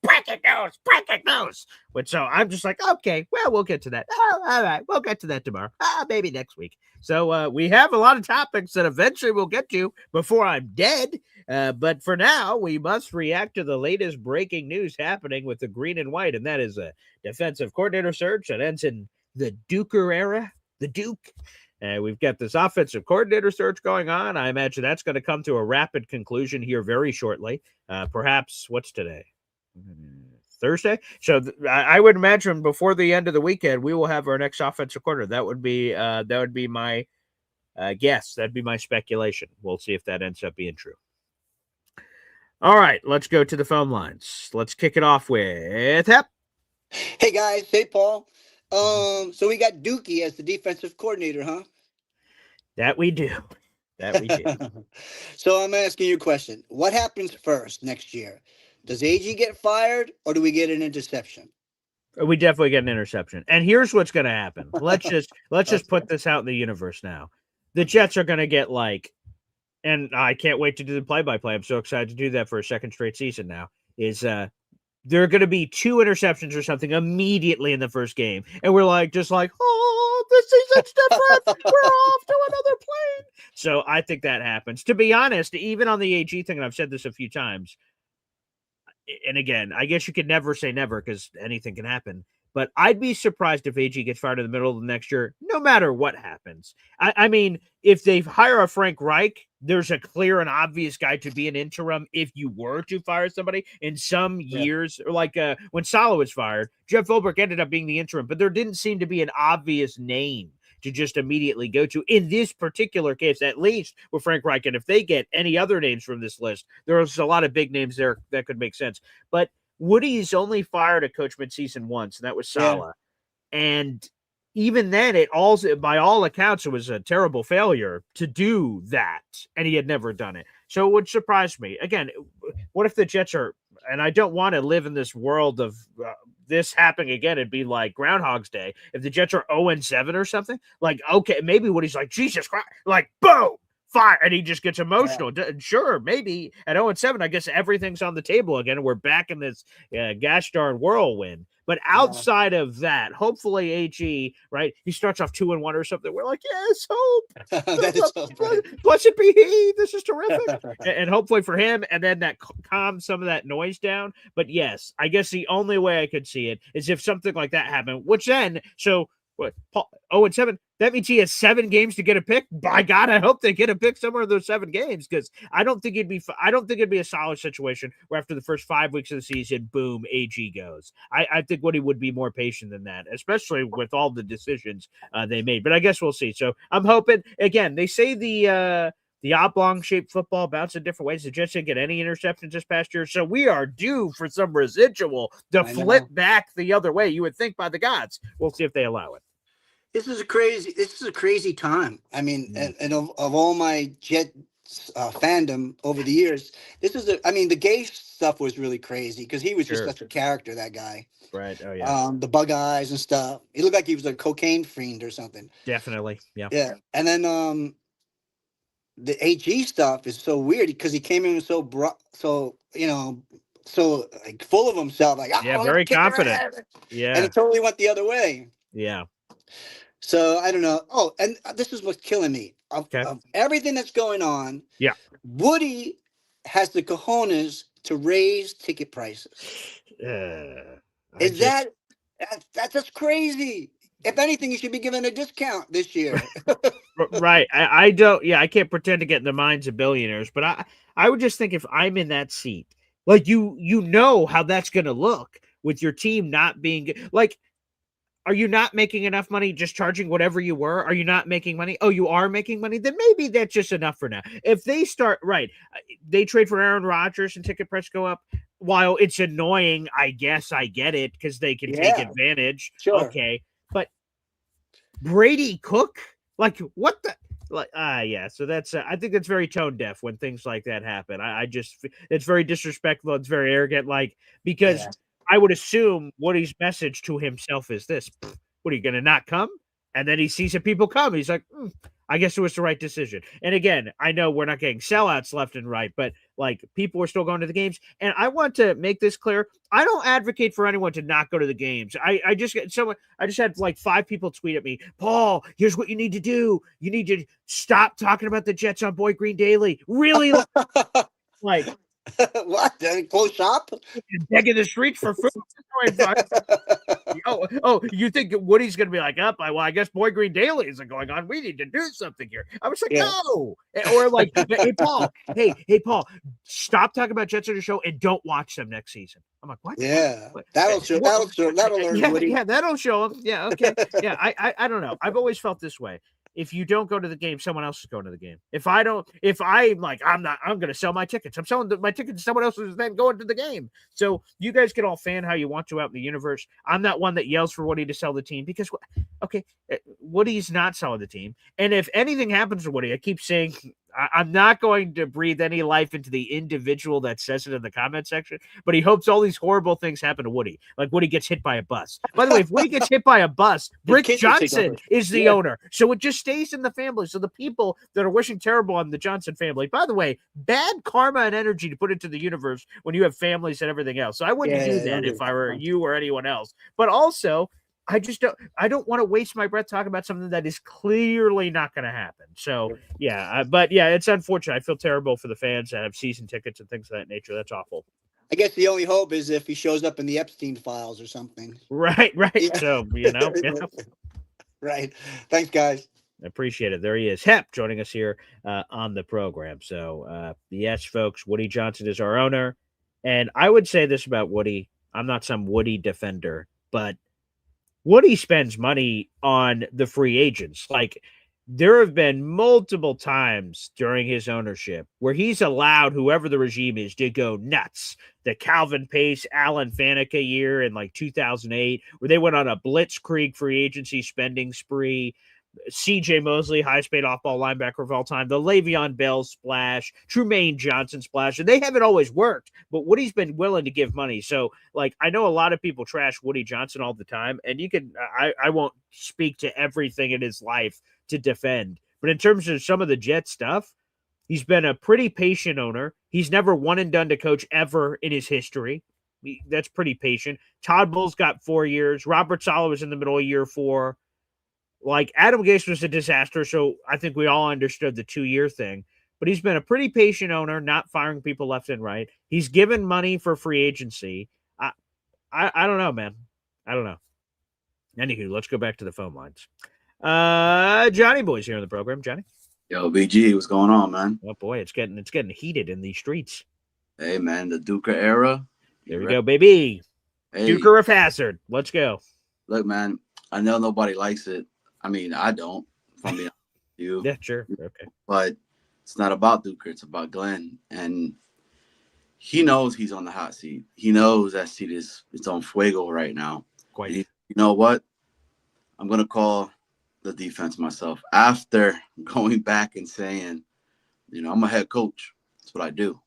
[SPEAKER 1] But so I'm just like, okay, well, we'll get to that. Oh, all right, we'll get to that tomorrow. Maybe next week. So we have a lot of topics that eventually we'll get to before I'm dead. But for now, we must react to the latest breaking news happening with the green and white, and that is a defensive coordinator search that ends in the Duker era, the Duke. We've got this offensive coordinator search going on. I imagine that's going to come to a rapid conclusion here very shortly. Perhaps, what's today? Thursday? So I would imagine before the end of the weekend, we will have our next offensive coordinator. That would be my guess. That'd be my speculation. We'll see if that ends up being true. All right, let's go to the phone lines. Let's kick it off with Hep.
[SPEAKER 6] Hey guys, hey Paul. So we got Dookie as the defensive coordinator, huh?
[SPEAKER 1] That we do.
[SPEAKER 6] So I'm asking you a question. What happens first next year? Does AG get fired or do we get an interception?
[SPEAKER 1] We definitely get an interception. And here's what's going to happen. Let's just put this out in the universe now. The Jets are going to get and I can't wait to do the play-by-play. I'm so excited to do that for a second straight season now. There are going to be 2 interceptions or something immediately in the first game. And we're oh, this season's different. We're off to another plane. So I think that happens. To be honest, even on the AG thing, and I've said this a few times, and again, I guess you could never say never because anything can happen. But I'd be surprised if AG gets fired in the middle of the next year, no matter what happens. I mean, if they hire a Frank Reich, there's a clear and obvious guy to be an interim if you were to fire somebody. In some years, or when Saleh was fired, Jeff Volberg ended up being the interim, but there didn't seem to be an obvious name to just immediately go to. In this particular case, at least with Frank Reich, and if they get any other names from this list, there's a lot of big names there that could make sense. But Woody's only fired a coach mid-season once, and that was Saleh. Yeah. And even then, by all accounts, it was a terrible failure to do that, and he had never done it. So it would surprise me. Again, what if the Jets are, and I don't want to live in this world of this happening again. It'd be like Groundhog's Day. If the Jets are 0-7 or something, okay, maybe Woody's Jesus Christ, boom, fire, and he just gets emotional. Yeah. Sure, maybe at 0-7, I guess everything's on the table again, and we're back in this gosh darn whirlwind. But outside of that, hopefully AG, right? He starts off 2-1 or something. We're yes, hope.
[SPEAKER 6] That is hope, right?
[SPEAKER 1] Blessed be he. This is terrific. And hopefully for him, and then that calms some of that noise down. But yes, I guess the only way I could see it is if something like that happened, which then, what, 0-7, that means he has 7 games to get a pick. By God, I hope they get a pick somewhere in those 7 games, because I don't think it'd be a solid situation where after the first 5 weeks of the season, boom, AG goes. I think Woody would be more patient than that, especially with all the decisions they made. But I guess we'll see. So I'm hoping, again, they say the oblong-shaped football bouncing different ways. The Jets didn't get any interceptions this past year, so we are due for some residual to flip back the other way. You would think by the gods. We'll see if they allow it.
[SPEAKER 6] This is a crazy time. I mean, and of all my Jet fandom over the years, the gay stuff was really crazy because he was just such a character, that guy.
[SPEAKER 1] Right. Oh yeah.
[SPEAKER 6] The bug eyes and stuff. He looked like he was a cocaine fiend or something.
[SPEAKER 1] Definitely. Yeah.
[SPEAKER 6] Yeah. And then the AG stuff is so weird because he came in so full of himself,
[SPEAKER 1] very confident. Yeah.
[SPEAKER 6] And it totally went the other way.
[SPEAKER 1] Yeah.
[SPEAKER 6] So I don't know. Oh, and this is what's killing me. Of everything that's going on, Woody has the cojones to raise ticket prices. That's crazy. If anything, you should be given a discount this year.
[SPEAKER 1] Right. I don't. Yeah, I can't pretend to get in the minds of billionaires, but I would just think if I'm in that seat, like you know how that's going to look with your team not being like. Are you not making enough money just charging whatever you were? Are you not making money? Oh, you are making money? Then maybe that's just enough for now. If they start, right, they trade for Aaron Rodgers and ticket price go up. While it's annoying, I guess I get it because they can take
[SPEAKER 6] Yeah,
[SPEAKER 1] advantage.
[SPEAKER 6] sure.
[SPEAKER 1] Okay. But Brady Cook? Like, what the? Like, yeah. So that's, I think that's very tone deaf when things like that happen. I just, it's very disrespectful. It's very arrogant. Like, because
[SPEAKER 6] Yeah.
[SPEAKER 1] I would assume Woody's message to himself is this: what are you going to not come? And then he sees that people come. He's like, I guess it was the right decision. And again, I know we're not getting sellouts left and right, but like people are still going to the games. And I want to make this clear. I don't advocate for anyone to not go to the games. I just get someone, I just had like 5 people tweet at me, Paul, here's what you need to do. You need to stop talking about the Jets on Boy Green Daily. Really like
[SPEAKER 6] What? Close shop?
[SPEAKER 1] begging the streets for food. You think Woody's going to be like, up? Well, I guess Boy Green Daily isn't going on. We need to do something here. I was like,
[SPEAKER 6] Yeah.
[SPEAKER 1] no. Or like, hey, Paul, stop talking about Jets on your show and don't watch them next season. I'm like, what?
[SPEAKER 6] Yeah.
[SPEAKER 1] What?
[SPEAKER 6] That'll learn
[SPEAKER 1] Yeah,
[SPEAKER 6] Woody.
[SPEAKER 1] yeah, that'll show them. Yeah, okay. Yeah, I don't know. I've always felt this way. If you don't go to the game, someone else is going to the game. If I'm like, I'm going to sell my tickets. I'm selling my tickets to someone else who's then going to the game. So you guys can all fan how you want to out in the universe. I'm not one that yells for Woody to sell the team because, okay, Woody's not selling the team. And if anything happens to Woody, I keep saying I'm not going to breathe any life into the individual that says it in the comment section, but he hopes all these horrible things happen to Woody. Like Woody gets hit by a bus. By the way, if Woody gets hit by a bus, Brick Johnson is the owner. So it just stays in the family. So the people that are wishing terrible on the Johnson family, by the way, bad karma and energy to put into the universe when you have families and everything else. So I wouldn't do that if I were you or anyone else. But also, I don't want to waste my breath talking about something that is clearly not going to happen. So yeah, but yeah, it's unfortunate. I feel terrible for the fans that have season tickets and things of that nature. That's awful.
[SPEAKER 6] I guess the only hope is if he shows up in the Epstein files or something.
[SPEAKER 1] Right.
[SPEAKER 6] Yeah.
[SPEAKER 1] So,
[SPEAKER 6] Right. Thanks, guys.
[SPEAKER 1] Appreciate it. There he is, Hep, joining us here on the program. So yes, folks, Woody Johnson is our owner. And I would say this about Woody. I'm not some Woody defender, but Woody spends money on the free agents. Like there have been multiple times during his ownership where he's allowed whoever the regime is to go nuts. The Calvin Pace, Alan Faneca year in like 2008, where they went on a blitzkrieg free agency spending spree. C.J. Mosley, highest paid off-ball linebacker of all time, the Le'Veon Bell splash, Trumaine Johnson splash, and they haven't always worked, but Woody's been willing to give money. So, like, I know a lot of people trash Woody Johnson all the time, and you can, I won't speak to everything in his life to defend, but in terms of some of the Jet stuff, he's been a pretty patient owner. He's never one and done to coach ever in his history. That's pretty patient. Todd Bowles got 4 years. Robert Saleh was in the middle of year 4. Like Adam Gase was a disaster, so I think we all understood the 2-year thing. But he's been a pretty patient owner, not firing people left and right. He's given money for free agency. I don't know, man. I don't know. Anywho, let's go back to the phone lines. Johnny Boy's here on the program. Johnny.
[SPEAKER 7] Yo, BG, what's going on, man?
[SPEAKER 1] Oh boy, it's getting heated in these streets.
[SPEAKER 7] Hey, man, the Duker era.
[SPEAKER 1] There we go, baby.
[SPEAKER 7] Hey,
[SPEAKER 1] Duker of Hazard. Let's go.
[SPEAKER 7] Look, man, I know nobody likes it. I mean, I don't, if I'm being honest with you.
[SPEAKER 1] Yeah, sure. Okay.
[SPEAKER 7] But it's not about Duker. It's about Glenn. And he knows he's on the hot seat. He knows that seat it's on fuego right now.
[SPEAKER 1] Quite.
[SPEAKER 7] You know what? I'm going to call the defense myself. After going back and saying, I'm a head coach. That's what I do.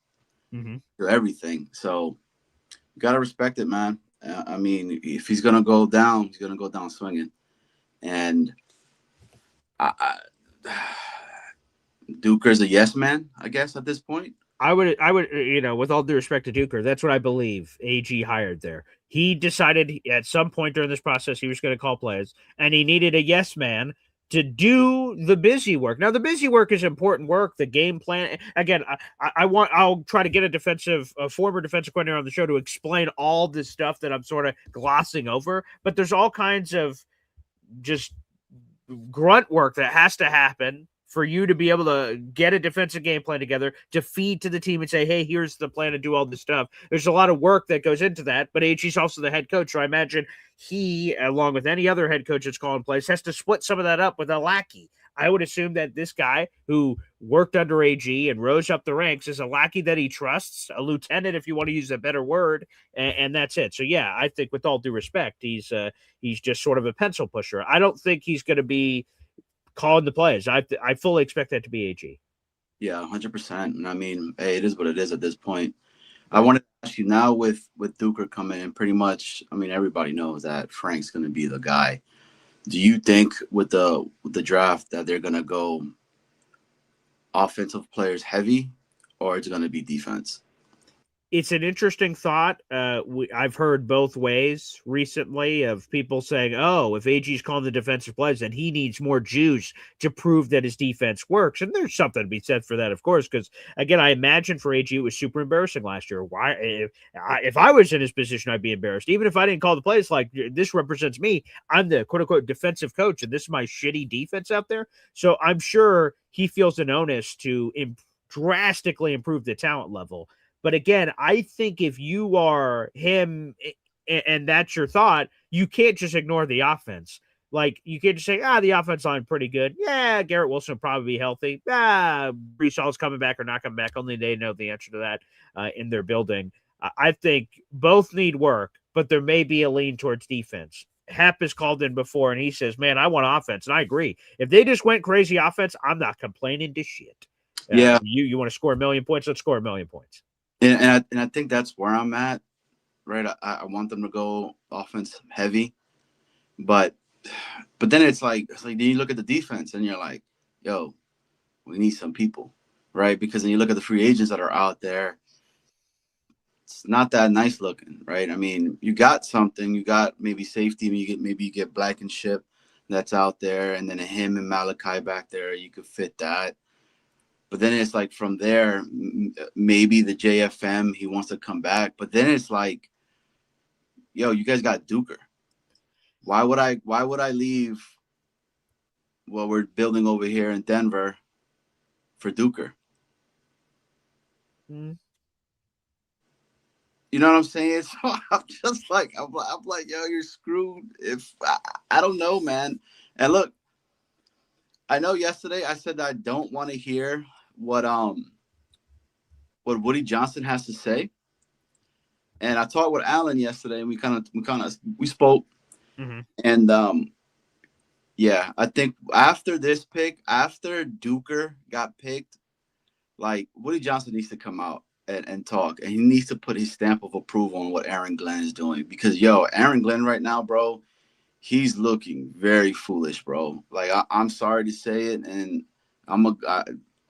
[SPEAKER 1] Mm-hmm.
[SPEAKER 7] Do everything. So you got to respect it, man. I mean, if he's going to go down, he's going to go down swinging. And Duker's a yes man, I guess, at this point.
[SPEAKER 1] I would, with all due respect to Duker, that's what I believe AG hired there. He decided at some point during this process he was going to call plays, and he needed a yes man to do the busy work. Now, the busy work is important work. The game plan. Again, I'll try to get a former defensive coordinator on the show to explain all this stuff that I'm sort of glossing over. But there's all kinds of just grunt work that has to happen for you to be able to get a defensive game plan together, to feed to the team and say, hey, here's the plan to do all this stuff. There's a lot of work that goes into that, but AG's also the head coach. So I imagine he, along with any other head coach that's calling plays, has to split some of that up with a lackey. I would assume that this guy who worked under AG and rose up the ranks is a lackey that he trusts, a lieutenant, if you want to use a better word, and that's it. So, yeah, I think with all due respect, he's just sort of a pencil pusher. I don't think he's going to be calling the plays. I fully expect that to be AG.
[SPEAKER 7] Yeah, 100%. And I mean, hey, it is what it is at this point. I wanted to ask you now with Duker coming in, pretty much, I mean, everybody knows that Frank's going to be the guy. Do you think with the draft that they're going to go offensive players heavy, or it's going to be defense?
[SPEAKER 1] It's an interesting thought. I've heard both ways recently of people saying, oh, if AG's calling the defensive plays, then he needs more juice to prove that his defense works. And there's something to be said for that, of course, because, again, I imagine for AG it was super embarrassing last year. Why? If I was in his position, I'd be embarrassed. Even if I didn't call the plays, like, this represents me. I'm the quote-unquote defensive coach, and this is my shitty defense out there. So I'm sure he feels an onus to drastically improve the talent level. But again, I think if you are him and that's your thought, you can't just ignore the offense. Like, you can't just say, the offense line pretty good. Yeah, Garrett Wilson will probably be healthy. Brees Hall's coming back or not coming back. Only they know the answer to that in their building. I think both need work, but there may be a lean towards defense. Hap has called in before, and he says, man, I want offense. And I agree. If they just went crazy offense, I'm not complaining to shit.
[SPEAKER 7] Yeah.
[SPEAKER 1] You want to score 1 million points? Let's score 1 million points.
[SPEAKER 7] And I think that's where I'm at, right? I want them to go offense heavy, but then it's like then you look at the defense and you're like, yo, we need some people, right? Because then you look at the free agents that are out there, it's not that nice looking, right? I mean, you got something, you got maybe safety, maybe you get Blankenship that's out there, and then him and Malachi back there, you could fit that. But then it's like from there, maybe the JFM, he wants to come back. But then it's like, yo, you guys got Duker. Why would I leave what we're building over here in Denver for Duker?
[SPEAKER 1] Mm.
[SPEAKER 7] You know what I'm saying? So I'm just like, I'm like, yo, you're screwed. If I don't know, man. And look, I know yesterday I said that I don't want to hear what Woody Johnson has to say, and I talked with Alan yesterday, and we spoke,
[SPEAKER 1] mm-hmm.
[SPEAKER 7] And yeah, I think after this pick, after Duker got picked, like Woody Johnson needs to come out and talk, and he needs to put his stamp of approval on what Aaron Glenn is doing, because Aaron Glenn right now, bro, he's looking very foolish, bro. Like I'm sorry to say it, and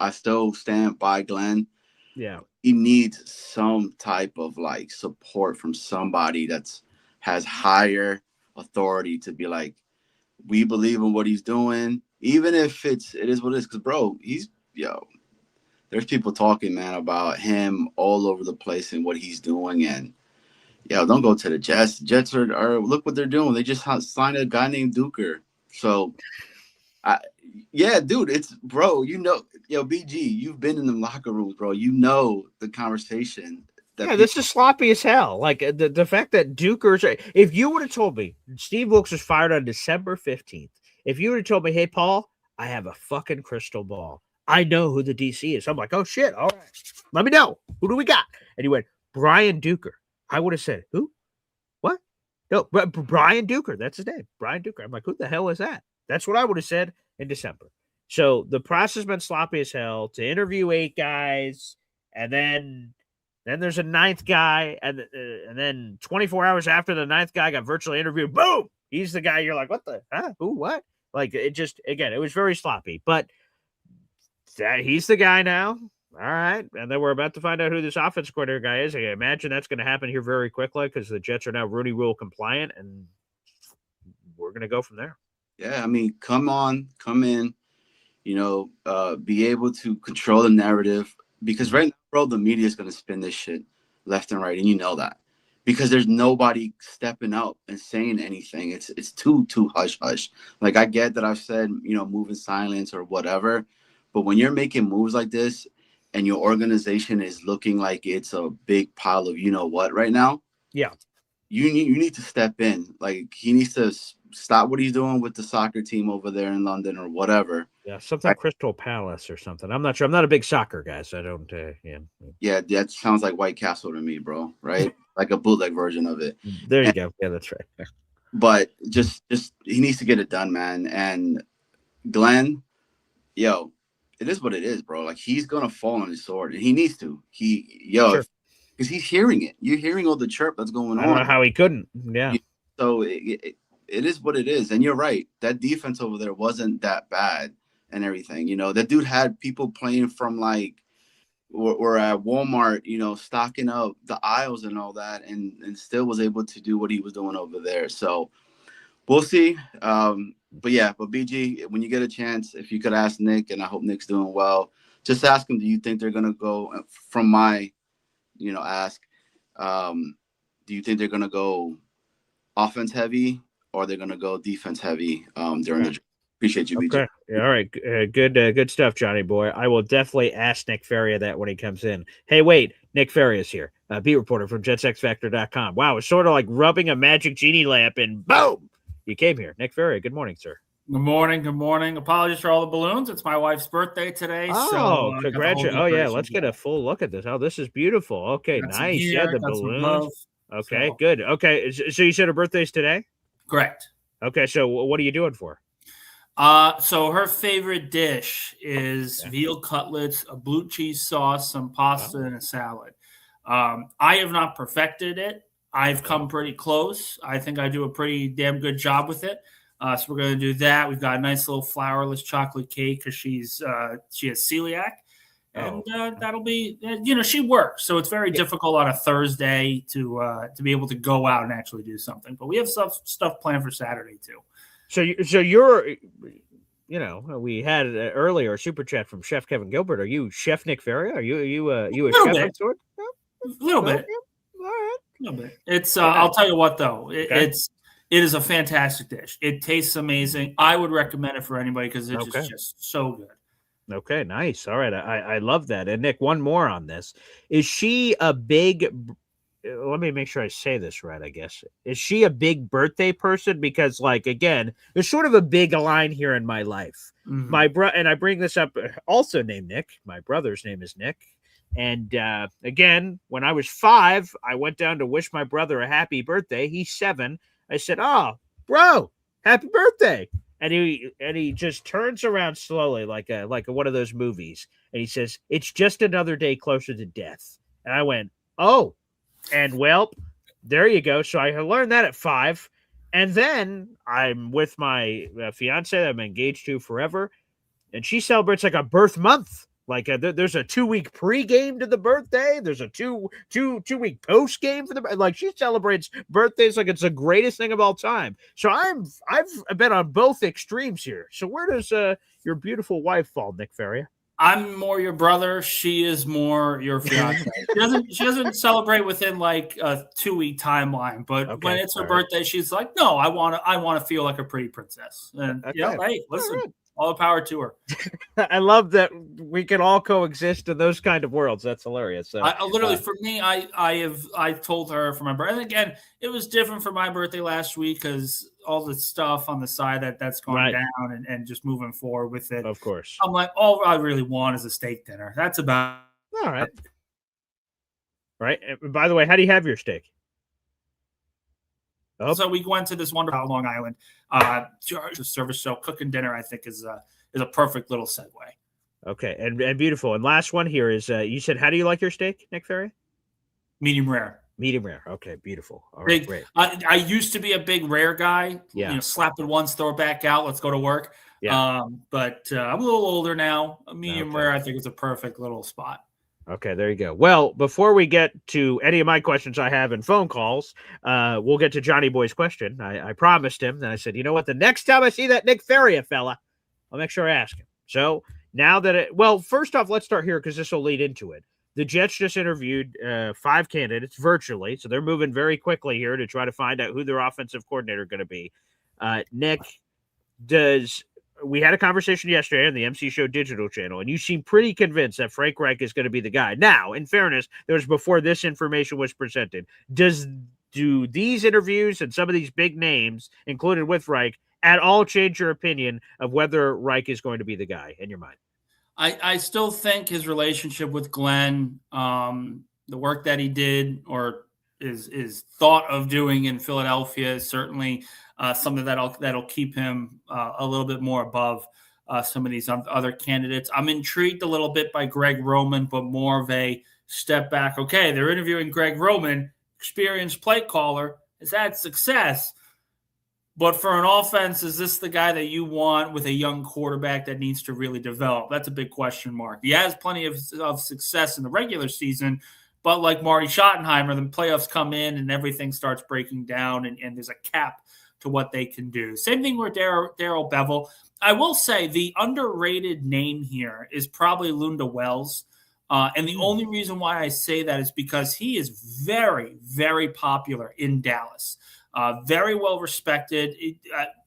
[SPEAKER 7] I still stand by Glenn.
[SPEAKER 1] Yeah.
[SPEAKER 7] He needs some type of like support from somebody has higher authority to be like, we believe in what he's doing, even if it is what it is. Because, bro, there's people talking, man, about him all over the place and what he's doing. And, don't go to the Jets. Jets are look what they're doing. They just signed a guy named Duker. So, dude, it's, bro, BG, you've been in the locker rooms, bro. You know the conversation.
[SPEAKER 1] This is sloppy as hell. Like the fact that Duker's, if you would have told me Steve Wilkes was fired on December 15th, if you would have told me, hey, Paul, I have a fucking crystal ball. I know who the DC is. I'm like, oh, shit. All right. Let me know. Who do we got? And he went, Brian Duker. I would have said, who? What? No, Brian Duker. That's his name. Brian Duker. I'm like, who the hell is that? That's what I would have said in December. So the process has been sloppy as hell to interview 8 guys, and then there's a 9th guy, and then 24 hours after the 9th guy got virtually interviewed, boom, he's the guy. You're like, what the? Huh? Who? What? Like, it just, again, it was very sloppy. But he's the guy now. All right, and then we're about to find out who this offense coordinator guy is. I imagine that's going to happen here very quickly because the Jets are now Rooney Rule compliant, and we're going to go from there.
[SPEAKER 7] Yeah, I mean, come in, be able to control the narrative, because right now, bro, the media is going to spin this shit left and right, and you know that. because there's nobody stepping up and saying anything. It's too hush hush. Like, I get that I've said, move in silence or whatever, but when you're making moves like this and your organization is looking like it's a big pile of what right now,
[SPEAKER 1] Yeah.
[SPEAKER 7] you need to step in. Like, he needs to stop what he's doing with the soccer team over there in London or whatever.
[SPEAKER 1] Yeah, something Crystal Palace or something. I'm not sure. I'm not a big soccer guy, so I don't.
[SPEAKER 7] Yeah, that sounds like White Castle to me, bro. Right? Like a bootleg version of it.
[SPEAKER 1] There you go. Yeah, that's right.
[SPEAKER 7] But just he needs to get it done, man. And Glenn, yo, it is what it is, bro. Like, he's gonna fall on his sword, and he needs to. Because he's hearing it. You're hearing all the chirp that's going on.
[SPEAKER 1] I don't know how he couldn't. Yeah.
[SPEAKER 7] So it is what it is, and you're right. That defense over there wasn't that bad, and everything. That dude had people playing from like. We're at Walmart, stocking up the aisles and all that, and still was able to do what he was doing over there. So we'll see. But BG, when you get a chance, if you could ask Nick, and I hope Nick's doing well, just ask him, do you think they're going to go from my, ask, do you think they're going to go offense heavy or they're going to go defense heavy during the Appreciate you, BJ.
[SPEAKER 1] Okay. Yeah, all right. Good stuff, Johnny boy. I will definitely ask Nick Faria that when he comes in. Hey, wait, Nick Faria is here, beat reporter from JetsXFactor.com. Wow, it's sort of like rubbing a magic genie lamp and boom, you came here. Nick Faria, good morning, sir.
[SPEAKER 8] Good morning. Apologies for all the balloons. It's my wife's birthday today.
[SPEAKER 1] Oh, congratulations. Oh, yeah, let's get a full look at this. Oh, this is beautiful. Okay, nice. Yeah, the balloons. Okay, good. Okay, so you said her birthday's today?
[SPEAKER 8] Correct.
[SPEAKER 1] Okay, so what are you doing for her?
[SPEAKER 8] So her favorite dish is veal cutlets, a blue cheese sauce, some pasta, and a salad. I have not perfected it. I've come pretty close. I think I do a pretty damn good job with it. So we're going to do that. We've got a nice little flourless chocolate cake because she has celiac. And that'll be, she works. So it's very difficult on a Thursday to be able to go out and actually do something. But we have stuff planned for Saturday too.
[SPEAKER 1] So you're, we had earlier a super chat from Chef Kevin Gilbert. Are you Chef Nick Faria? Are you a chef of sort?
[SPEAKER 8] A little bit.
[SPEAKER 1] All right.
[SPEAKER 8] A little bit. It's I'll tell you what though. It is a fantastic dish. It tastes amazing. I would recommend it for anybody because it's just so good.
[SPEAKER 1] Okay, nice. All right. I love that. And Nick, one more on this. Is she a big let me make sure I say this right, I guess. Is she a big birthday person? Because, like, again, there's sort of a big line here in my life. Mm-hmm. My and I bring this up, also named Nick. My brother's name is Nick. And again, when I was 5, I went down to wish my brother a happy birthday. He's 7. I said, "Oh, bro, happy birthday." And he just turns around slowly like one of those movies. And he says, "It's just another day closer to death." And I went, "Oh." And well, there you go. So I learned that at 5. And then I'm with my fiance that I'm engaged to forever. And she celebrates like a birth month. Like there's a 2-week pre-game to the birthday. There's a two-week post-game for the like. She celebrates birthdays like it's the greatest thing of all time. So I've been on both extremes here. So where does your beautiful wife fall, Nick Faria?
[SPEAKER 8] I'm more your brother. She is more your fiance. She doesn't celebrate within like a 2-week timeline, but when it's her birthday, she's like, "No, I want to feel like a pretty princess." And hey, listen, all the power to her.
[SPEAKER 1] I love that we can all coexist in those kind of worlds. That's hilarious. So
[SPEAKER 8] I literally, for me, I told her for my birthday. And again, it was different for my birthday last week because all the stuff on the side that's going down and just moving forward with it.
[SPEAKER 1] Of course.
[SPEAKER 8] I'm like, all I really want is a steak dinner. That's about
[SPEAKER 1] all right. Right. And by the way, how do you have your steak?
[SPEAKER 8] Oh. So we went to this wonderful Long Island service show. Cooking dinner, I think, is a perfect little segue.
[SPEAKER 1] Okay, and beautiful. And last one here is you said, how do you like your steak, Nick Faria?
[SPEAKER 8] Medium rare.
[SPEAKER 1] Medium rare. Okay, beautiful. All right, great.
[SPEAKER 8] I used to be a big rare guy.
[SPEAKER 1] Yeah.
[SPEAKER 8] Slap it once, throw it back out. Let's go to work.
[SPEAKER 1] Yeah.
[SPEAKER 8] But I'm a little older now. A medium rare, I think, is a perfect little spot.
[SPEAKER 1] Okay, there you go. Well, before we get to any of my questions I have in phone calls, we'll get to Johnny Boy's question. I promised him, and I said, you know what? The next time I see that Nick Faria fella, I'll make sure I ask him. So now that first off, let's start here because this will lead into it. the Jets just interviewed 5 candidates virtually, so they're moving very quickly here to try to find out who their offensive coordinator is going to be. Nick, we had a conversation yesterday on the MC Show digital channel, and you seem pretty convinced that Frank Reich is going to be the guy. Now, in fairness, it was before this information was presented. Do these interviews and some of these big names, included with Reich, at all change your opinion of whether Reich is going to be the guy in your mind?
[SPEAKER 8] I still think his relationship with Glenn, the work that he did or is thought of doing in Philadelphia is certainly something that'll keep him a little bit more above some of these other candidates. I'm intrigued a little bit by Greg Roman, but more of a step back. Okay, they're interviewing Greg Roman, experienced play caller, has had success. But for an offense, is this the guy that you want with a young quarterback that needs to really develop? That's a big question mark. He has plenty of success in the regular season, but like Marty Schottenheimer, the playoffs come in and everything starts breaking down, and there's a cap to what they can do. Same thing with Darrell Bevel. I will say the underrated name here is probably Lunda Wells. And the only reason why I say that is because he is very, very popular in Dallas. Very well respected.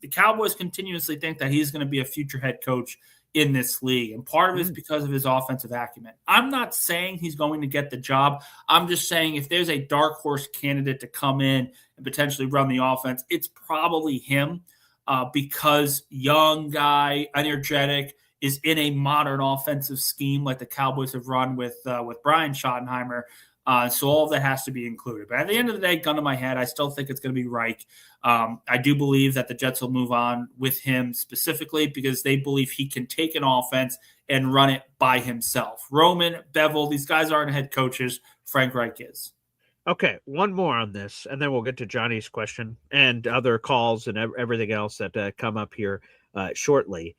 [SPEAKER 8] The Cowboys continuously think that he's going to be a future head coach in this league. And part of it is because of his offensive acumen. I'm not saying he's going to get the job. I'm just saying if there's a dark horse candidate to come in and potentially run the offense, it's probably him because young guy, energetic, is in a modern offensive scheme like the Cowboys have run with Brian Schottenheimer. So all of that has to be included. But at the end of the day, gun to my head, I still think it's going to be Reich. I do believe that the Jets will move on with him specifically because they believe he can take an offense and run it by himself. Roman, Bevel, these guys aren't head coaches. Frank Reich is.
[SPEAKER 1] Okay, one more on this, and then we'll get to Johnny's question and other calls and everything else that come up here shortly.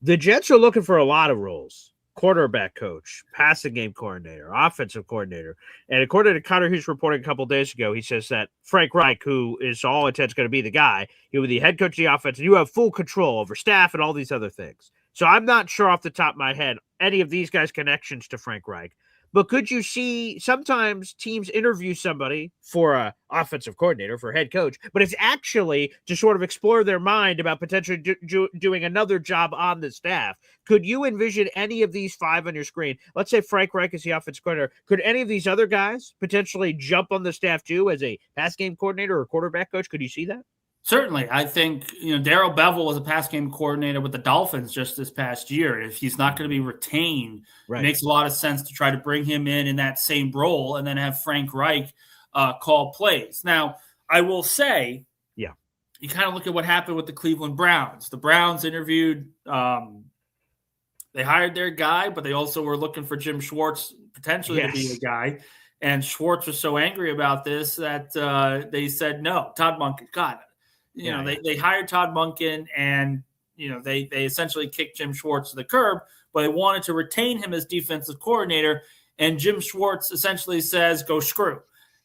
[SPEAKER 1] The Jets are looking for a lot of roles. Quarterback coach, passing game coordinator, offensive coordinator. And according to Connor Hughes reporting a couple of days ago, he says that Frank Reich, who is all intents going to be the guy, he will be the head coach of the offense, and you have full control over staff and all these other things. So I'm not sure off the top of my head any of these guys' connections to Frank Reich. But could you see sometimes teams interview somebody for an offensive coordinator, for a head coach, but it's actually to sort of explore their mind about potentially doing another job on the staff? Could you envision any of these 5 on your screen? Let's say Frank Reich is the offensive coordinator. Could any of these other guys potentially jump on the staff too as a pass game coordinator or quarterback coach? Could you see that?
[SPEAKER 8] Certainly. I think, Darrell Bevel was a pass game coordinator with the Dolphins just this past year. If he's not going to be retained, It makes a lot of sense to try to bring him in that same role and then have Frank Reich call plays. Now, I will say, you kind of look at what happened with the Cleveland Browns. The Browns interviewed, they hired their guy, but they also were looking for Jim Schwartz potentially to be the guy. And Schwartz was so angry about this that they said, no, Todd Monken got it. They hired Todd Monken and, they essentially kicked Jim Schwartz to the curb, but they wanted to retain him as defensive coordinator. And Jim Schwartz essentially says, go screw.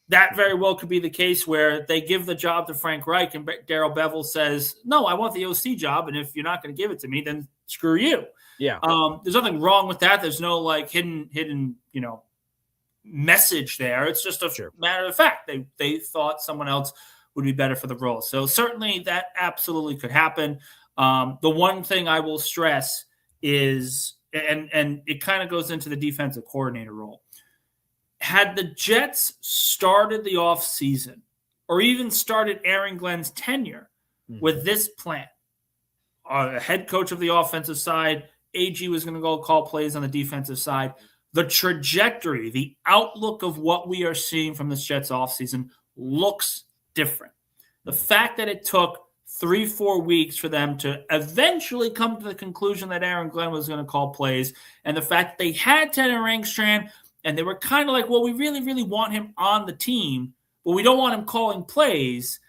[SPEAKER 8] That very well could be the case where they give the job to Frank Reich and Darrell Bevel says, no, I want the OC job. And if you're not going to give it to me, then screw you.
[SPEAKER 1] Yeah.
[SPEAKER 8] There's nothing wrong with that. There's no hidden, message there. It's just a matter of fact. They thought someone else would be better for the role. So certainly that absolutely could happen. The one thing I will stress is, and it kind of goes into the defensive coordinator role. Had the Jets started the offseason or even started Aaron Glenn's tenure with this plan, a head coach of the offensive side, AG was going to go call plays on the defensive side, the trajectory, the outlook of what we are seeing from this Jets offseason looks different. The fact that it took 3-4 weeks for them to eventually come to the conclusion that Aaron Glenn was going to call plays, and the fact that they had Tanner Rangstrand, and they were kind of like, well, we really, really want him on the team, but we don't want him calling plays.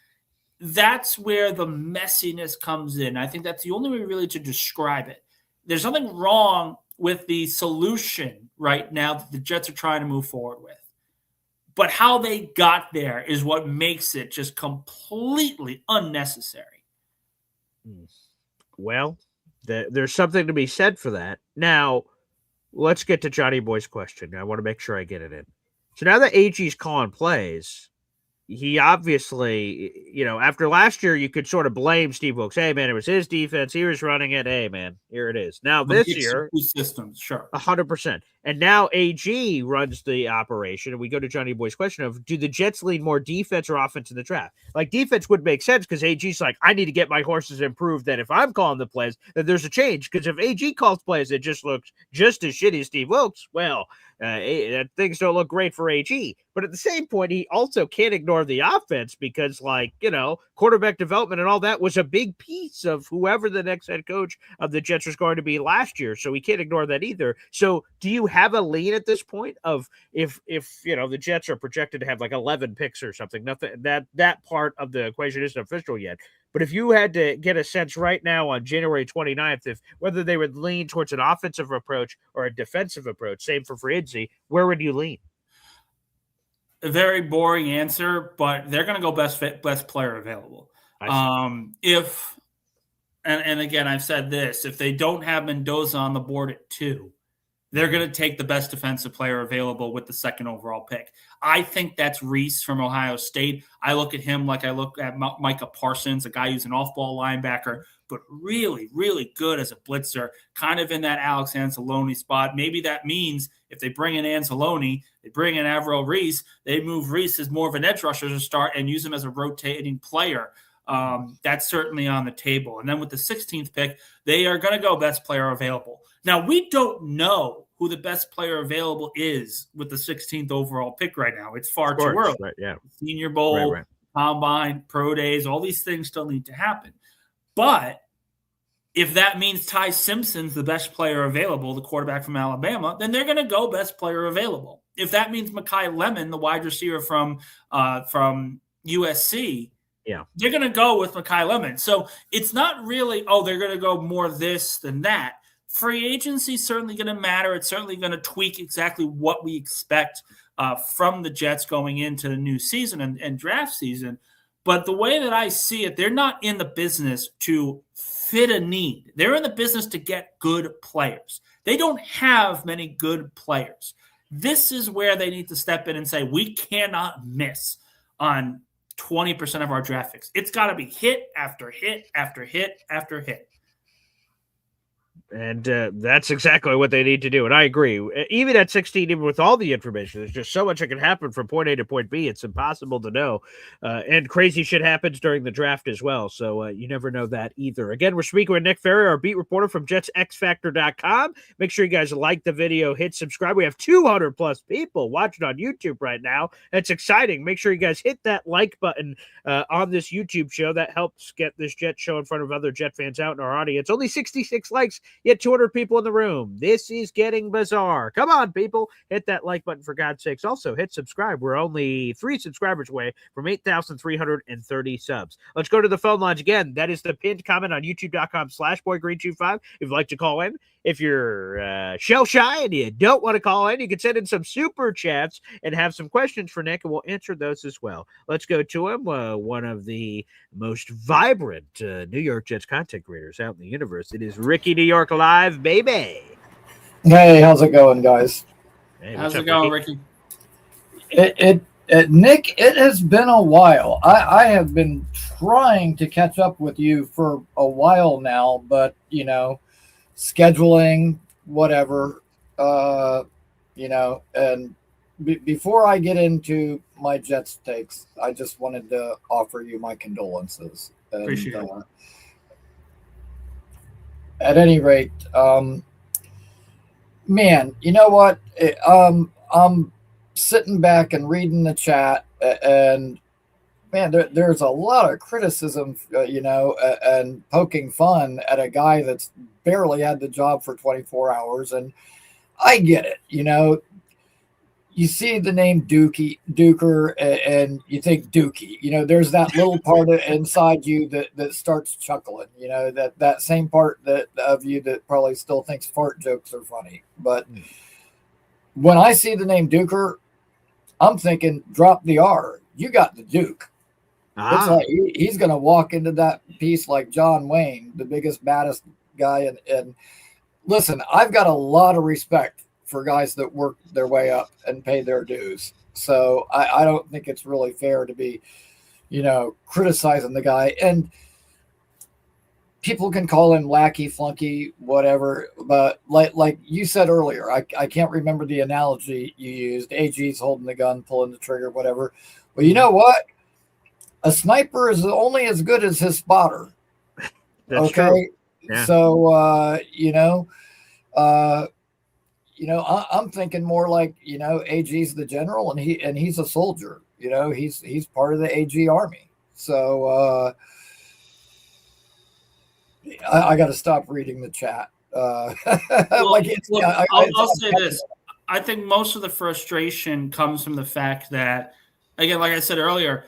[SPEAKER 8] That's where the messiness comes in. I think that's the only way really to describe it. There's nothing wrong with the solution right now that the Jets are trying to move forward with. But how they got there is what makes it just completely unnecessary.
[SPEAKER 1] Well, there's something to be said for that. Now, let's get to Johnny Boy's question. I want to make sure I get it in. So now that AG's calling plays, he obviously, after last year, you could sort of blame Steve Wilkes. Hey, man, it was his defense. He was running it. Hey, man, here it is. Now this year,
[SPEAKER 8] systems, sure,
[SPEAKER 1] 100%. And now AG runs the operation. And we go to Johnny Boy's question of, do the Jets lean more defense or offense in the draft? Like, defense would make sense because AG's like, I need to get my horses improved. That if I'm calling the plays, that there's a change. Because if AG calls plays, it just looks just as shitty as Steve Wilkes. Well, things don't look great for AG. But at the same point, he also can't ignore the offense because, quarterback development and all that was a big piece of whoever the next head coach of the Jets was going to be last year. So we can't ignore that either. So do you have a lean at this point of if the Jets are projected to have like 11 picks or something? Nothing that part of the equation isn't official yet. But if you had to get a sense right now on January 29th, if whether they would lean towards an offensive approach or a defensive approach, same for free agency, where would you lean?
[SPEAKER 8] A very boring answer, but they're going to go best player available. If again, I've said this, if they don't have Mendoza on the board at 2, they're going to take the best defensive player available with the second overall pick. I think that's Reese from Ohio State. I look at him like I look at Micah Parsons, a guy who's an off-ball linebacker, but really, really good as a blitzer, kind of in that Alex Anzalone spot. Maybe that means if they bring in Anzalone, they bring in Avril Reese, they move Reese as more of an edge rusher to start and use him as a rotating player. That's certainly on the table. And then with the 16th pick, they are going to go best player available. Now, we don't know who the best player available is with the 16th overall pick right now. It's far too early.
[SPEAKER 1] Right, yeah.
[SPEAKER 8] Senior Bowl, Combine, Pro Days, all these things still need to happen. But if that means Ty Simpson's the best player available, the quarterback from Alabama, then they're going to go best player available. If that means Mekhi Lemon, the wide receiver from USC, they're going to go with Mekhi Lemon. So it's not really, they're going to go more this than that. Free agency is certainly going to matter. It's certainly going to tweak exactly what we expect from the Jets going into the new season and draft season. But the way that I see it, they're not in the business to fit a need. They're in the business to get good players. They don't have many good players. This is where they need to step in and say, we cannot miss on 20% of our draft picks. It's got to be hit after hit after hit after hit.
[SPEAKER 1] And that's exactly what they need to do. And I agree. Even at 16, even with all the information, there's just so much that can happen from point A to point B. It's impossible to know. And crazy shit happens during the draft as well. So you never know that either. Again, we're speaking with Nick Ferry, our beat reporter from JetsXFactor.com. Make sure you guys like the video, hit subscribe. We have 200 plus people watching on YouTube right now. It's exciting. Make sure you guys hit that like button on this YouTube show. That helps get this Jet show in front of other Jet fans out in our audience. Only 66 likes. Yet 200 people in the room. This is getting bizarre. Come on, people. Hit that like button for God's sakes. Also, hit subscribe. We're only 3 subscribers away from 8,330 subs. Let's go to the phone lines again. That is the pinned comment on youtube.com/boygreen25. If you'd like to call in. If you're shell shy and you don't want to call in, you can send in some super chats and have some questions for Nick, and we'll answer those as well. Let's go to him. One of the most vibrant New York Jets content creators out in the universe. It is Ricky New York Live, baby.
[SPEAKER 9] Hey, how's it going, guys?
[SPEAKER 1] Hey,
[SPEAKER 8] how's it going, Ricky?
[SPEAKER 9] Nick, it has been a while. I have been trying to catch up with you for a while now, but, scheduling, whatever, and before I get into my Jets takes, I just wanted to offer you my condolences. And,
[SPEAKER 8] appreciate it.
[SPEAKER 9] At any rate, man, you know what? I'm sitting back and reading the chat, and man, there's a lot of criticism, and poking fun at a guy that's barely had the job for 24 hours. And I get it. You see the name Duker and you think Dookie, there's that little part inside you that starts chuckling, that same part of you that probably still thinks fart jokes are funny. But when I see the name Duker, I'm thinking, drop the R. You got the Duke. It's like he's going to walk into that piece like John Wayne, the biggest, baddest guy. And listen, I've got a lot of respect for guys that work their way up and pay their dues. So I don't think it's really fair to be, criticizing the guy. And people can call him lackey, flunky, whatever. But like you said earlier, I can't remember the analogy you used. AG's holding the gun, pulling the trigger, whatever. Well, you know what? A sniper is only as good as his spotter.
[SPEAKER 1] That's
[SPEAKER 9] okay.
[SPEAKER 1] True. Yeah.
[SPEAKER 9] So, I'm thinking more like, AG's the general and he's a soldier, he's part of the AG army. So, I got to stop reading the chat.
[SPEAKER 8] I'll say this. I think most of the frustration comes from the fact that, again, like I said earlier,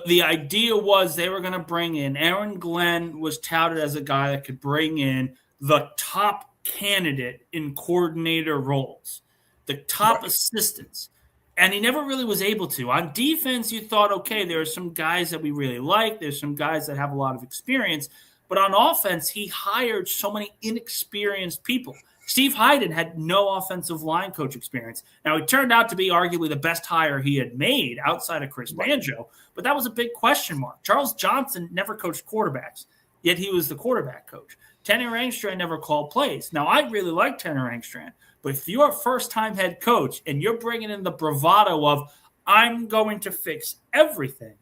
[SPEAKER 8] the idea was they were going to bring in Aaron Glenn was touted as a guy that could bring in the top candidate in coordinator roles, the top assistants. And he never really was able to. On defense, you thought, okay, there are some guys that we really like. There's some guys that have a lot of experience. But on offense, he hired so many inexperienced people. Steve Hyden had no offensive line coach experience. Now, he turned out to be arguably the best hire he had made outside of Chris Banjo, but that was a big question mark. Charles Johnson never coached quarterbacks, yet he was the quarterback coach. Tanner Angstrand never called plays. Now, I really like Tanner Angstrand, but if you're a first-time head coach and you're bringing in the bravado of, I'm going to fix everything,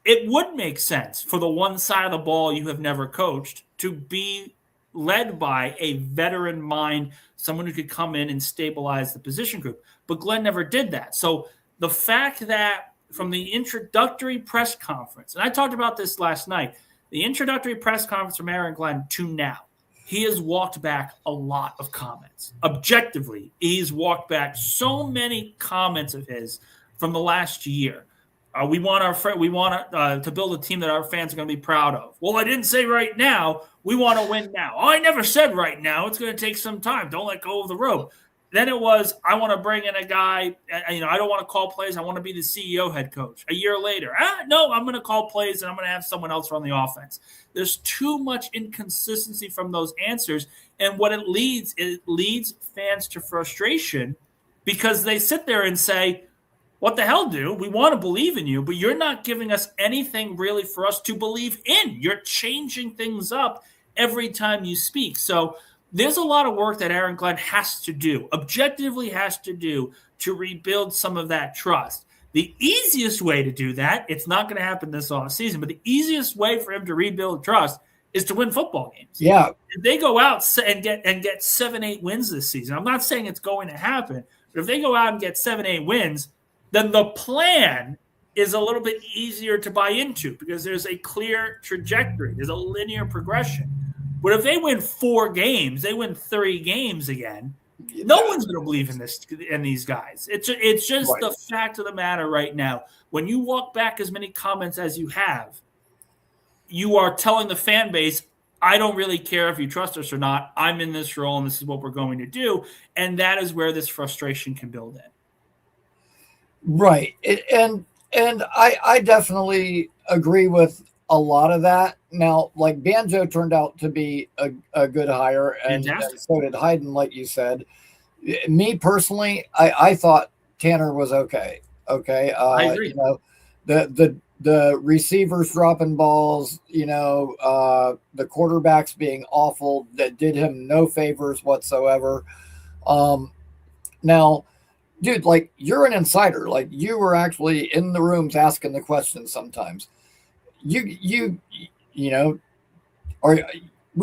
[SPEAKER 8] it would make sense for the one side of the ball you have never coached to be led by a veteran mind, someone who could come in and stabilize the position group. But Glenn never did that. So the fact that from the introductory press conference, and I talked about this last night, the introductory press conference from Aaron Glenn to now, he has walked back a lot of comments. Objectively, he's walked back so many comments of his from the last year. We want to build a team that our fans are going to be proud of. Well, I didn't say right now. We want to win now. Oh, I never said right now. It's going to take some time. Don't let go of the rope. Then it was, I want to bring in a guy. I don't want to call plays. I want to be the CEO head coach. A year later, no, I'm going to call plays and I'm going to have someone else run the offense. There's too much inconsistency from those answers. And what it leads fans to frustration because they sit there and say, what the hell, dude? We want to believe in you, but you're not giving us anything really for us to believe in. You're changing things up every time you speak. So there's a lot of work that Aaron Glenn has to do, objectively has to do, to rebuild some of that trust. The easiest way to do that, it's not going to happen this offseason, but the easiest way for him to rebuild trust is to win football games.
[SPEAKER 9] Yeah.
[SPEAKER 8] If they go out and get 7-8 wins this season, I'm not saying it's going to happen, but if they go out and get 7-8 wins, then the plan is a little bit easier to buy into because there's a clear trajectory. There's a linear progression. But if they win 4 games, they win 3 games again, no one's going to believe in these guys. It's just the fact of the matter right now. When you walk back as many comments as you have, you are telling the fan base, I don't really care if you trust us or not. I'm in this role, and this is what we're going to do. And that is where this frustration can build in.
[SPEAKER 9] Right. And I definitely agree with a lot of that. Now, like Banjo turned out to be a good hire, and so did Hyden, like you said. Me personally, I thought Tanner was okay. Okay.
[SPEAKER 8] I agree.
[SPEAKER 9] The receivers dropping balls, the quarterbacks being awful, that did him no favors whatsoever. Now, dude, like you're an insider. Like you were actually in the rooms asking the questions sometimes. We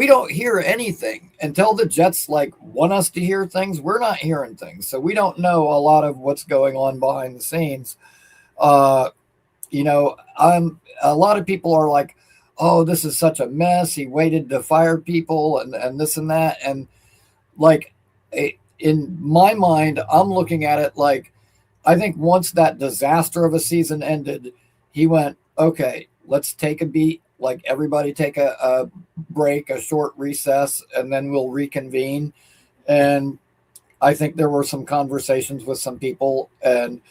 [SPEAKER 9] don't hear anything until the Jets want us to hear things. We're not hearing things, so we don't know a lot of what's going on behind the scenes. A lot of people are like, "Oh, this is such a mess. He waited to fire people and this and that," and in my mind, I'm looking at it like, I think once that disaster of a season ended, he went, okay, let's take a beat. Like everybody take a break, a short recess, and then we'll reconvene. And I think there were some conversations with some people, and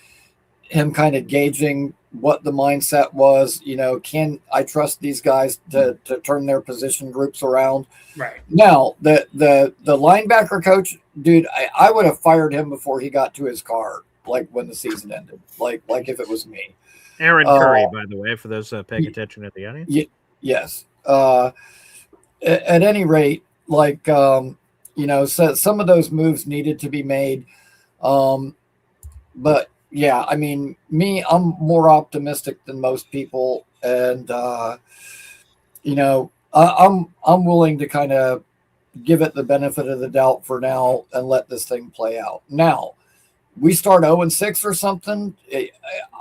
[SPEAKER 9] him kind of gauging what the mindset was. Can I trust these guys to turn their position groups around?
[SPEAKER 8] Right.
[SPEAKER 9] Now, the linebacker coach, dude, I would have fired him before he got to his car, like when the season ended, like if it was me.
[SPEAKER 1] Aaron Curry, by the way, for those paying attention at the audience.
[SPEAKER 9] Yes. At any rate, so some of those moves needed to be made. But yeah, I mean, I'm more optimistic than most people, and I'm willing to kind of give it the benefit of the doubt for now and let this thing play out. Now, we start 0-6 or something,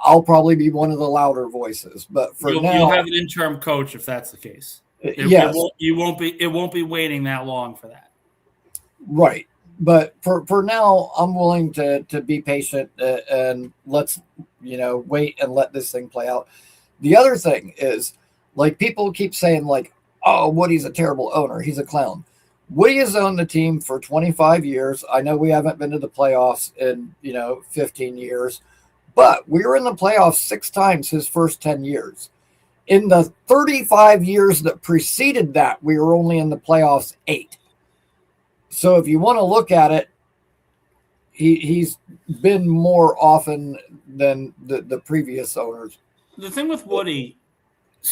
[SPEAKER 9] I'll probably be one of the louder voices. But for now,
[SPEAKER 8] you'll have an interim coach if that's the case.
[SPEAKER 9] Yes,
[SPEAKER 8] it won't be waiting that long for that.
[SPEAKER 9] Right. But for now, I'm willing to be patient and let's, wait and let this thing play out. The other thing is, like, people keep saying, like, oh, Woody's a terrible owner. He's a clown. Woody has owned the team for 25 years. I know we haven't been to the playoffs in, 15 years, but we were in the playoffs 6 times his first 10 years. In the 35 years that preceded that, we were only in the playoffs 8. So if you want to look at it, he's been more often than the previous owners.
[SPEAKER 8] The thing with Woody,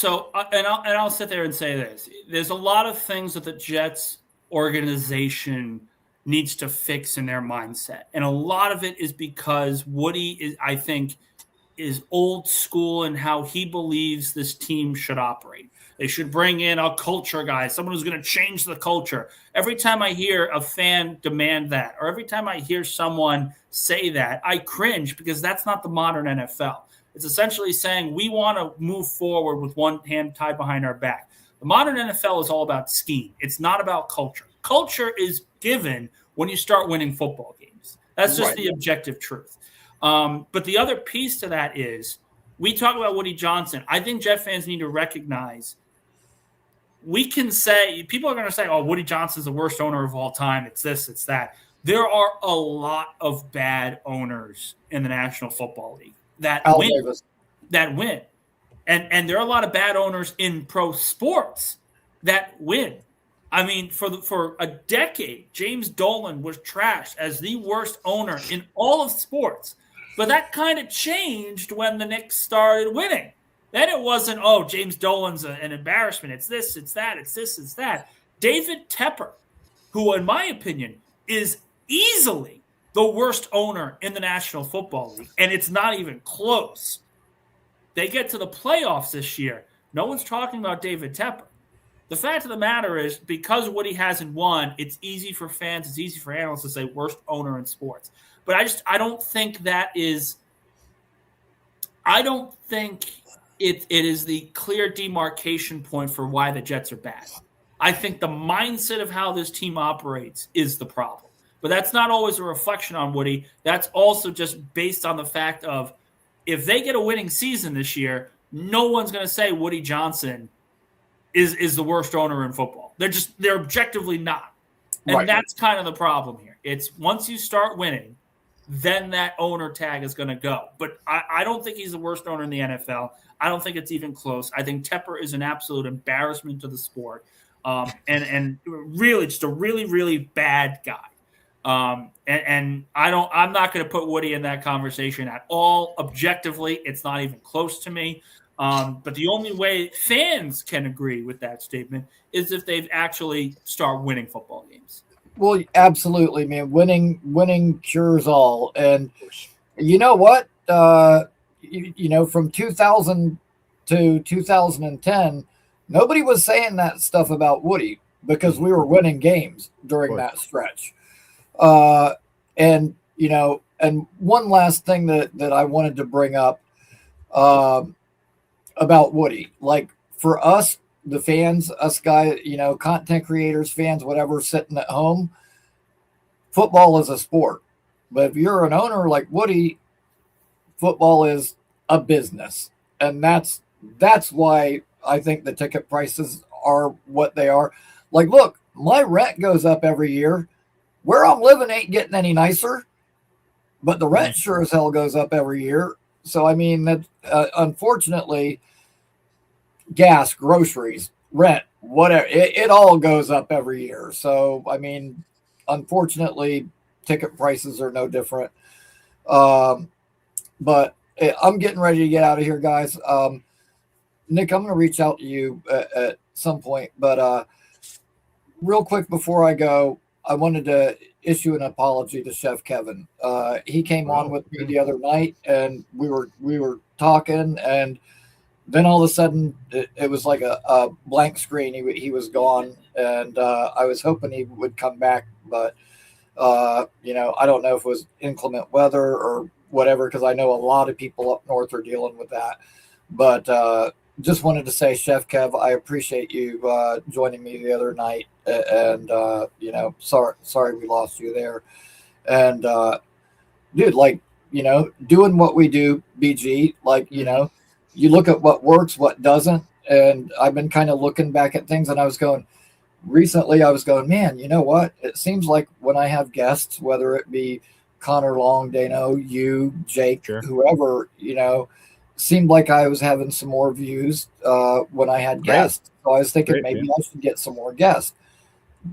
[SPEAKER 8] I'll sit there and say this: there's a lot of things that the Jets organization needs to fix in their mindset, and a lot of it is because Woody is old school in how he believes this team should operate. They should bring in a culture guy, someone who's going to change the culture. Every time I hear a fan demand that, or every time I hear someone say that, I cringe, because that's not the modern NFL. It's essentially saying we want to move forward with one hand tied behind our back. The modern NFL is all about scheme. It's not about culture. Culture is given when you start winning football games. That's just the objective truth. But the other piece to that is, we talk about Woody Johnson. I think Jet fans need to recognize, we can say, people are going to say, oh, Woody Johnson's the worst owner of all time. It's this, it's that. There are a lot of bad owners in the National Football League that win. And there are a lot of bad owners in pro sports that win. I mean, for a decade, James Dolan was trashed as the worst owner in all of sports. But that kind of changed when the Knicks started winning. Then it wasn't, oh, James Dolan's an embarrassment. It's this, it's that, it's this, it's that. David Tepper, who, in my opinion, is easily the worst owner in the National Football League, and it's not even close. They get to the playoffs this year. No one's talking about David Tepper. The fact of the matter is, because Woody hasn't won, it's easy for fans, it's easy for analysts to say worst owner in sports. But I don't think it is the clear demarcation point for why the Jets are bad. I think the mindset of how this team operates is the problem. But that's not always a reflection on Woody. That's also just based on the fact of, if they get a winning season this year, no one's going to say Woody Johnson is the worst owner in football. They're objectively not. And that's kind of the problem here. It's once you start winning, then that owner tag is going to go. But I don't think he's the worst owner in the NFL. I don't think it's even close. I think Tepper is an absolute embarrassment to the sport, and really just a really, really bad guy. And I'm not going to put Woody in that conversation at all. Objectively, it's not even close to me. But the only way fans can agree with that statement is if they've actually start winning football games.
[SPEAKER 9] Well, absolutely, man. Winning cures all. And you know what? From 2000 to 2010, nobody was saying that stuff about Woody because we were winning games during that stretch. And one last thing that I wanted to bring up about Woody, like, for us, the fans, us guys, content creators, fans, whatever, sitting at home, football is a sport. But if you're an owner like Woody, football is a business. And that's why I think the ticket prices are what they are. Like, look, my rent goes up every year. Where I'm living ain't getting any nicer, but the rent sure as hell goes up every year. I mean that unfortunately, gas, groceries, rent, whatever, it all goes up every year. So I mean, unfortunately, ticket prices are no different. Um, but I'm getting ready to get out of here, guys. Nick, I'm going to reach out to you at some point, but real quick before I go, I wanted to issue an apology to Chef Kevin. He came on with me the other night, and we were talking, and then all of a sudden it was like a blank screen. He was gone, and I was hoping he would come back, but I don't know if it was inclement weather or whatever, because I know a lot of people up north are dealing with that. But just wanted to say, Chef Kev, I appreciate you joining me the other night, and sorry we lost you there. And dude, like, doing what we do, BG, like, you look at what works, what doesn't, and I've been kind of looking back at things, and I was going, man, you know what? It seems like when I have guests, whether it be Connor Long, Dano, you, Jake, whoever, seemed like I was having some more views when I had guests. So I was thinking maybe I should get some more guests.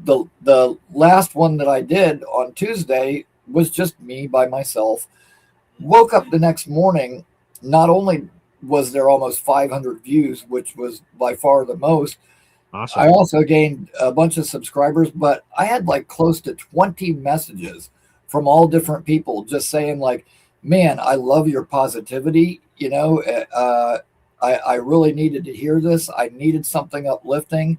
[SPEAKER 9] The last one that I did on Tuesday was just me by myself. Woke up the next morning, not only was there almost 500 views, which was by far the most, awesome. I also gained a bunch of subscribers, but I had like close to 20 messages from all different people just saying like, man, I love your positivity. I really needed to hear this. I needed something uplifting.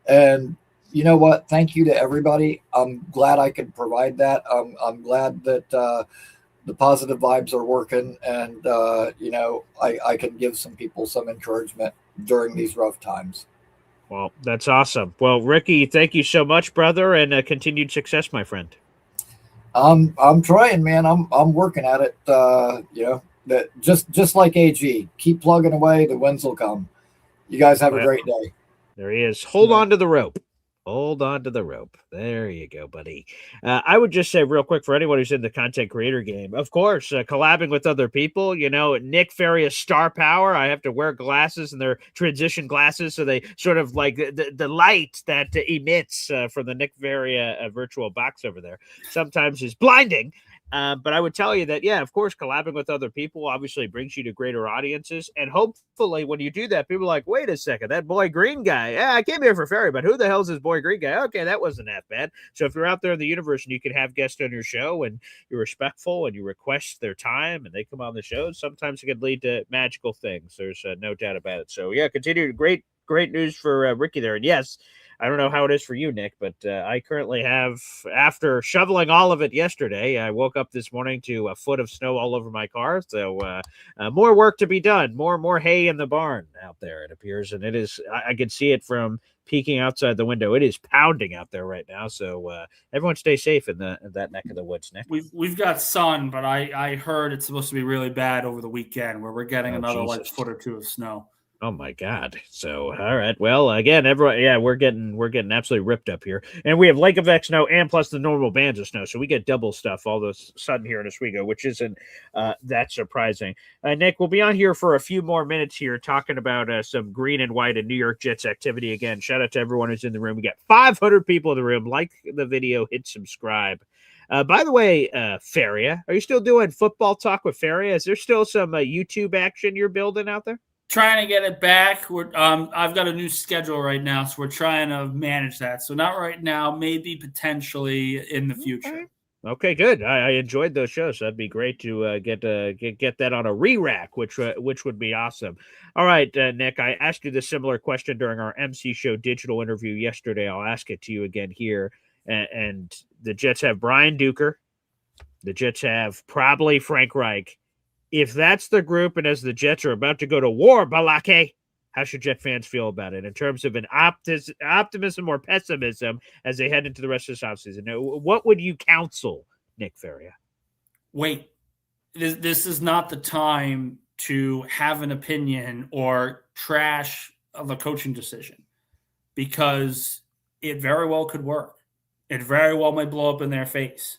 [SPEAKER 9] And you know what? Thank you to everybody. I'm glad I could provide that. I'm glad that the positive vibes are working, and I can give some people some encouragement during these rough times.
[SPEAKER 1] Well, that's awesome. Well, Ricky, thank you so much, brother, and continued success, my friend.
[SPEAKER 9] I'm trying, man. I'm working at it. That just like AG, keep plugging away. The wins will come. You guys have a great day.
[SPEAKER 1] There he is. Hold on to the rope. Hold on to the rope. There you go, buddy. I would just say real quick for anyone who's in the content creator game, of course, collabing with other people, Nick Faria's star power. I have to wear glasses, and they're transition glasses, so they sort of like the light that emits from the Nick Faria virtual box over there sometimes is blinding. But I would tell you that, yeah, of course, collabing with other people obviously brings you to greater audiences. And hopefully when you do that, people are like, wait a second, that Boy Green guy. Yeah, I came here for Ferry, but who the hell is this Boy Green guy? Okay, that wasn't that bad. So if you're out there in the universe and you can have guests on your show and you're respectful and you request their time and they come on the show, sometimes it can lead to magical things. There's no doubt about it. So, yeah, continue. Great news for Ricky there. And yes, I don't know how it is for you, Nick, but I currently have, after shoveling all of it yesterday, I woke up this morning to a foot of snow all over my car. So more work to be done, more hay in the barn out there, it appears. And it is, I can see it from peeking outside the window. It is pounding out there right now. So everyone stay safe in that neck of the woods, Nick.
[SPEAKER 8] We've got sun, but I heard it's supposed to be really bad over the weekend where we're getting another like foot or two of snow.
[SPEAKER 1] Oh my God. So, all right. Well, again, everyone, yeah, we're getting absolutely ripped up here. And we have Lake Effect snow and plus the normal bands of snow. So we get double stuff all of a sudden here in Oswego, which isn't that surprising. Nick, we'll be on here for a few more minutes here talking about some green and white and New York Jets activity. Again, shout out to everyone who's in the room. We got 500 people in the room. Like the video, hit subscribe. By the way, Faria, are you still doing football talk with Faria? Is there still some YouTube action you're building out there?
[SPEAKER 8] Trying to get it back. I've got a new schedule right now, so we're trying to manage that. So not right now, maybe potentially in the future.
[SPEAKER 1] Okay, good. I enjoyed those shows. So that'd be great to get that on a re-rack, which would be awesome. All right, Nick, I asked you this similar question during our MC Show digital interview yesterday. I'll ask it to you again here. And the Jets have Brian Duker. The Jets have probably Frank Reich. If that's the group, and as the Jets are about to go to war, Balake, how should Jet fans feel about it in terms of an optimism or pessimism as they head into the rest of this offseason? What would you counsel, Nick Faria?
[SPEAKER 8] Wait, this is not the time to have an opinion or trash of a coaching decision, because it very well could work. It very well might blow up in their face.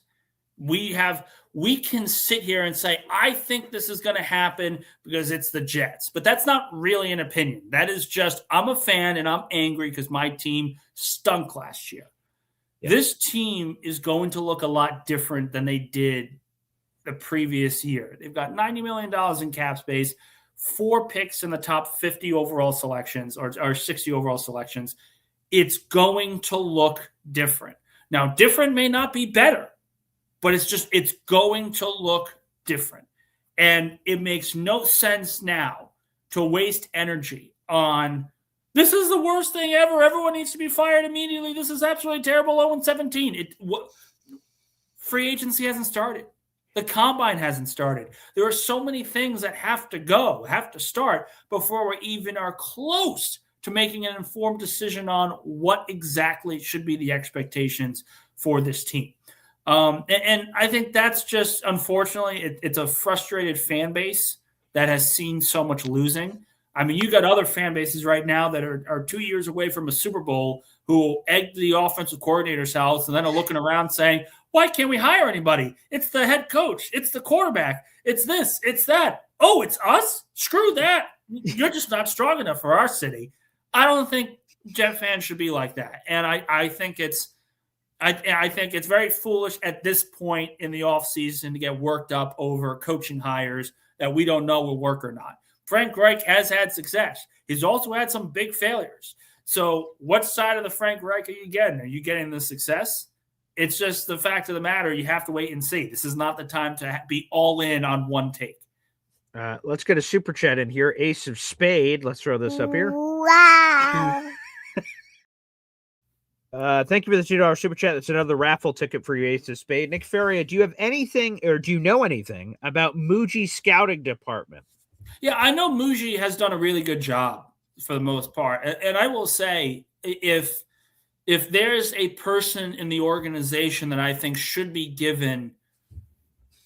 [SPEAKER 8] we can sit here and say, I think this is going to happen because it's the Jets. But that's not really an opinion. That is just, I'm a fan and I'm angry because my team stunk last year. Yeah. This team is going to look a lot different than they did the previous year. They've got $90 million in cap space, 4 picks in the top 50 overall selections or 60 overall selections. It's going to look different. Now, different may not be better, but it's going to look different. And it makes no sense now to waste energy on, this is the worst thing ever. Everyone needs to be fired immediately. This is absolutely terrible. 0-17. Free agency hasn't started. The combine hasn't started. There are so many things that have to start before we even are close to making an informed decision on what exactly should be the expectations for this team. And I think that's just, unfortunately, it's a frustrated fan base that has seen so much losing. I mean, you got other fan bases right now that are 2 years away from a Super Bowl who egged the offensive coordinator's house and then are looking around saying, why can't we hire anybody? It's the head coach. It's the quarterback. It's this. It's that. Oh, it's us? Screw that. You're just not strong enough for our city. I don't think Jet fans should be like that. And I think it's very foolish at this point in the offseason to get worked up over coaching hires that we don't know will work or not. Frank Reich has had success. He's also had some big failures. So what side of the Frank Reich are you getting? Are you getting the success? It's just the fact of the matter. You have to wait and see. This is not the time to be all in on one take.
[SPEAKER 1] Let's get a super chat in here. Ace of Spade. Let's throw this up here.
[SPEAKER 5] Wow.
[SPEAKER 1] Thank you for the $2 super chat. That's another raffle ticket for you, Ace of Spade. Nick Ferrier, do you have anything, or do you know anything about Muji's scouting department?
[SPEAKER 8] Yeah, I know Muji has done a really good job for the most part. And I will say, if there's a person in the organization that I think should be given,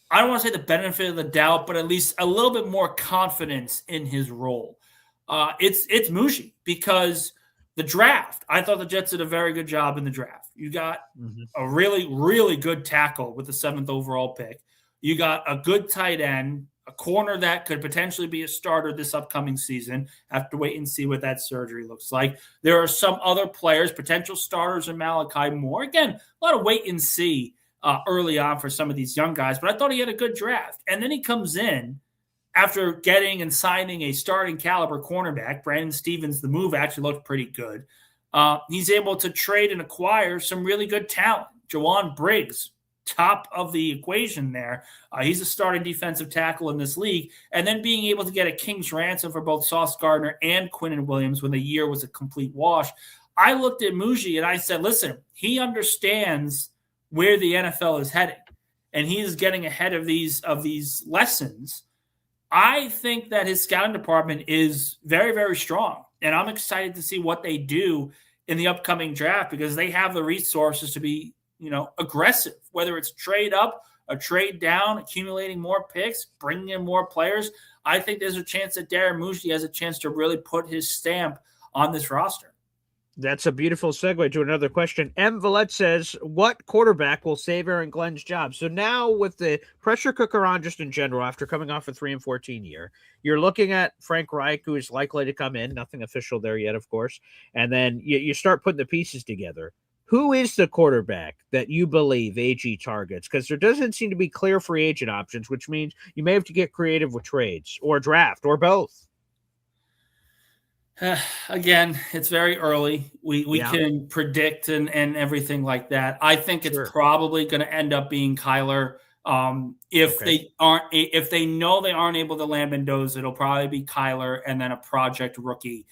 [SPEAKER 8] I don't want to say the benefit of the doubt, but at least a little bit more confidence in his role, it's Muji, because the draft, I thought the Jets did a very good job in the draft. You got a really, really good tackle with the 7th overall pick. You got a good tight end, a corner that could potentially be a starter this upcoming season. Have to wait and see what that surgery looks like. There are some other players, potential starters in Malachi Moore. Again, a lot of wait and see early on for some of these young guys, but I thought he had a good draft. And then he comes in after getting and signing a starting caliber cornerback. Brandon Stevens, the move actually looked pretty good. He's able to trade and acquire some really good talent. Jawan Briggs, top of the equation there. He's a starting defensive tackle in this league. And then being able to get a king's ransom for both Sauce Gardner and Quinnen Williams when the year was a complete wash. I looked at Muji and I said, listen, he understands where the NFL is heading, and he is getting ahead of these lessons. I think that his scouting department is very, very strong, and I'm excited to see what they do in the upcoming draft, because they have the resources to be, aggressive, whether it's trade up, a trade down, accumulating more picks, bringing in more players. I think there's a chance that Darren Muji has a chance to really put his stamp on this roster.
[SPEAKER 1] That's a beautiful segue to another question. M. Villette says, what quarterback will save Aaron Glenn's job? So now with the pressure cooker on just in general, after coming off a 3-14 year, you're looking at Frank Reich, who is likely to come in. Nothing official there yet, of course. And then you start putting the pieces together. Who is the quarterback that you believe AG targets? Because there doesn't seem to be clear free agent options, which means you may have to get creative with trades or draft or both.
[SPEAKER 8] Again, it's very early. We can predict and everything like that. I think it's probably going to end up being Kyler. If they know they aren't able to land Mendoza, it'll probably be Kyler and then a project rookie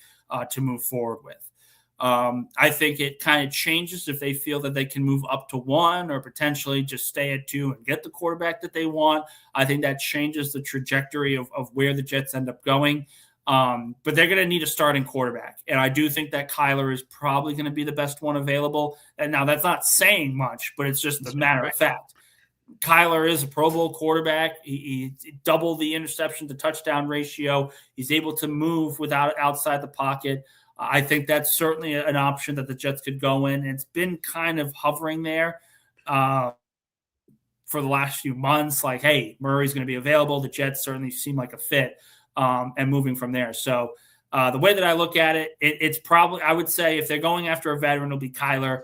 [SPEAKER 8] to move forward with. I think it kind of changes if they feel that they can move up to 1 or potentially just stay at 2 and get the quarterback that they want. I think that changes the trajectory of where the Jets end up going. But they're going to need a starting quarterback. And I do think that Kyler is probably going to be the best one available. And now that's not saying much, but it's just a matter of fact. Kyler is a Pro Bowl quarterback. He doubled the interception to touchdown ratio. He's able to move without outside the pocket. I think that's certainly an option that the Jets could go in. It's been kind of hovering there. for the last few months, like, hey, Murray's going to be available. The Jets certainly seem like a fit, and moving from there. So the way that I look at it, it's probably, I would say if they're going after a veteran, it'll be Kyler.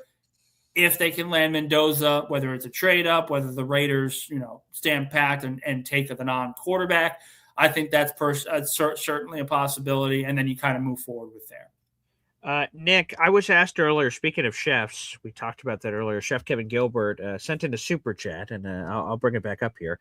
[SPEAKER 8] If they can land Mendoza, whether it's a trade up, whether the Raiders, stand packed and take the non-quarterback, I think that's certainly a possibility. And then you kind of move forward with there.
[SPEAKER 1] Nick, I was asked earlier, speaking of chefs, we talked about that earlier. Chef Kevin Gilbert sent in a super chat, and I'll bring it back up here.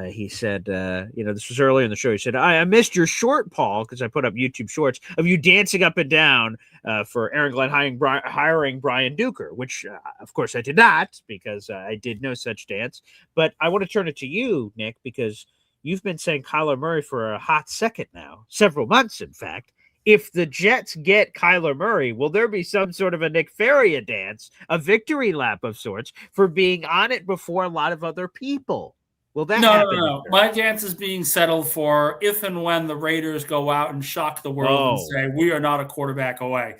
[SPEAKER 1] He said, this was earlier in the show. He said, I missed your short, Paul, because I put up YouTube shorts of you dancing up and down for Aaron Glenn hiring Brian Duker, which, of course, I did not, because I did no such dance. But I want to turn it to you, Nick, because you've been saying Kyler Murray for a hot second now, several months, in fact. If the Jets get Kyler Murray, will there be some sort of a Nick Faria dance, a victory lap of sorts, for being on it before a lot of other people? Will that happen?
[SPEAKER 8] No. My dance is being settled for if and when the Raiders go out and shock the world and say, we are not a quarterback away.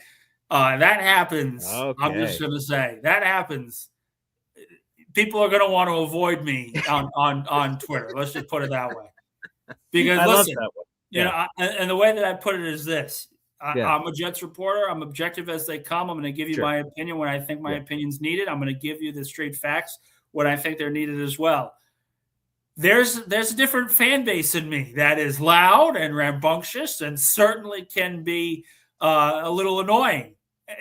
[SPEAKER 8] That happens. Okay. I'm just going to say, that happens. People are going to want to avoid me on Twitter. Let's just put it that way. Because
[SPEAKER 1] I
[SPEAKER 8] listen,
[SPEAKER 1] love that one. Yeah.
[SPEAKER 8] And the way that I put it is this. I'm a Jets reporter. I'm objective as they come. I'm going to give you my opinion when I think my opinion's needed. I'm going to give you the straight facts when I think they're needed as well. There's a different fan base in me that is loud and rambunctious and certainly can be a little annoying.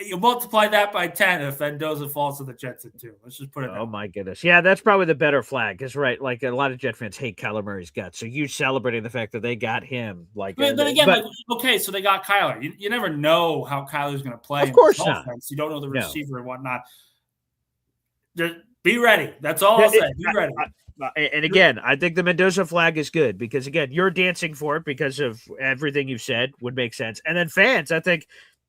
[SPEAKER 8] You multiply that by 10 if Mendoza falls to the Jets at 2. Let's just put it.
[SPEAKER 1] Oh my goodness, yeah, that's probably the better flag. Because like a lot of Jet fans hate Kyler Murray's guts, so you celebrating the fact that they got him.
[SPEAKER 8] But again, okay, so they got Kyler. You never know how Kyler's going to play.
[SPEAKER 1] Of course not.
[SPEAKER 8] Offense. You don't know the receiver and whatnot. Be ready. That's all I'll say. Be ready.
[SPEAKER 1] And again, I think the Mendoza flag is good because again, you're dancing for it because of everything you've said would make sense, and then fans,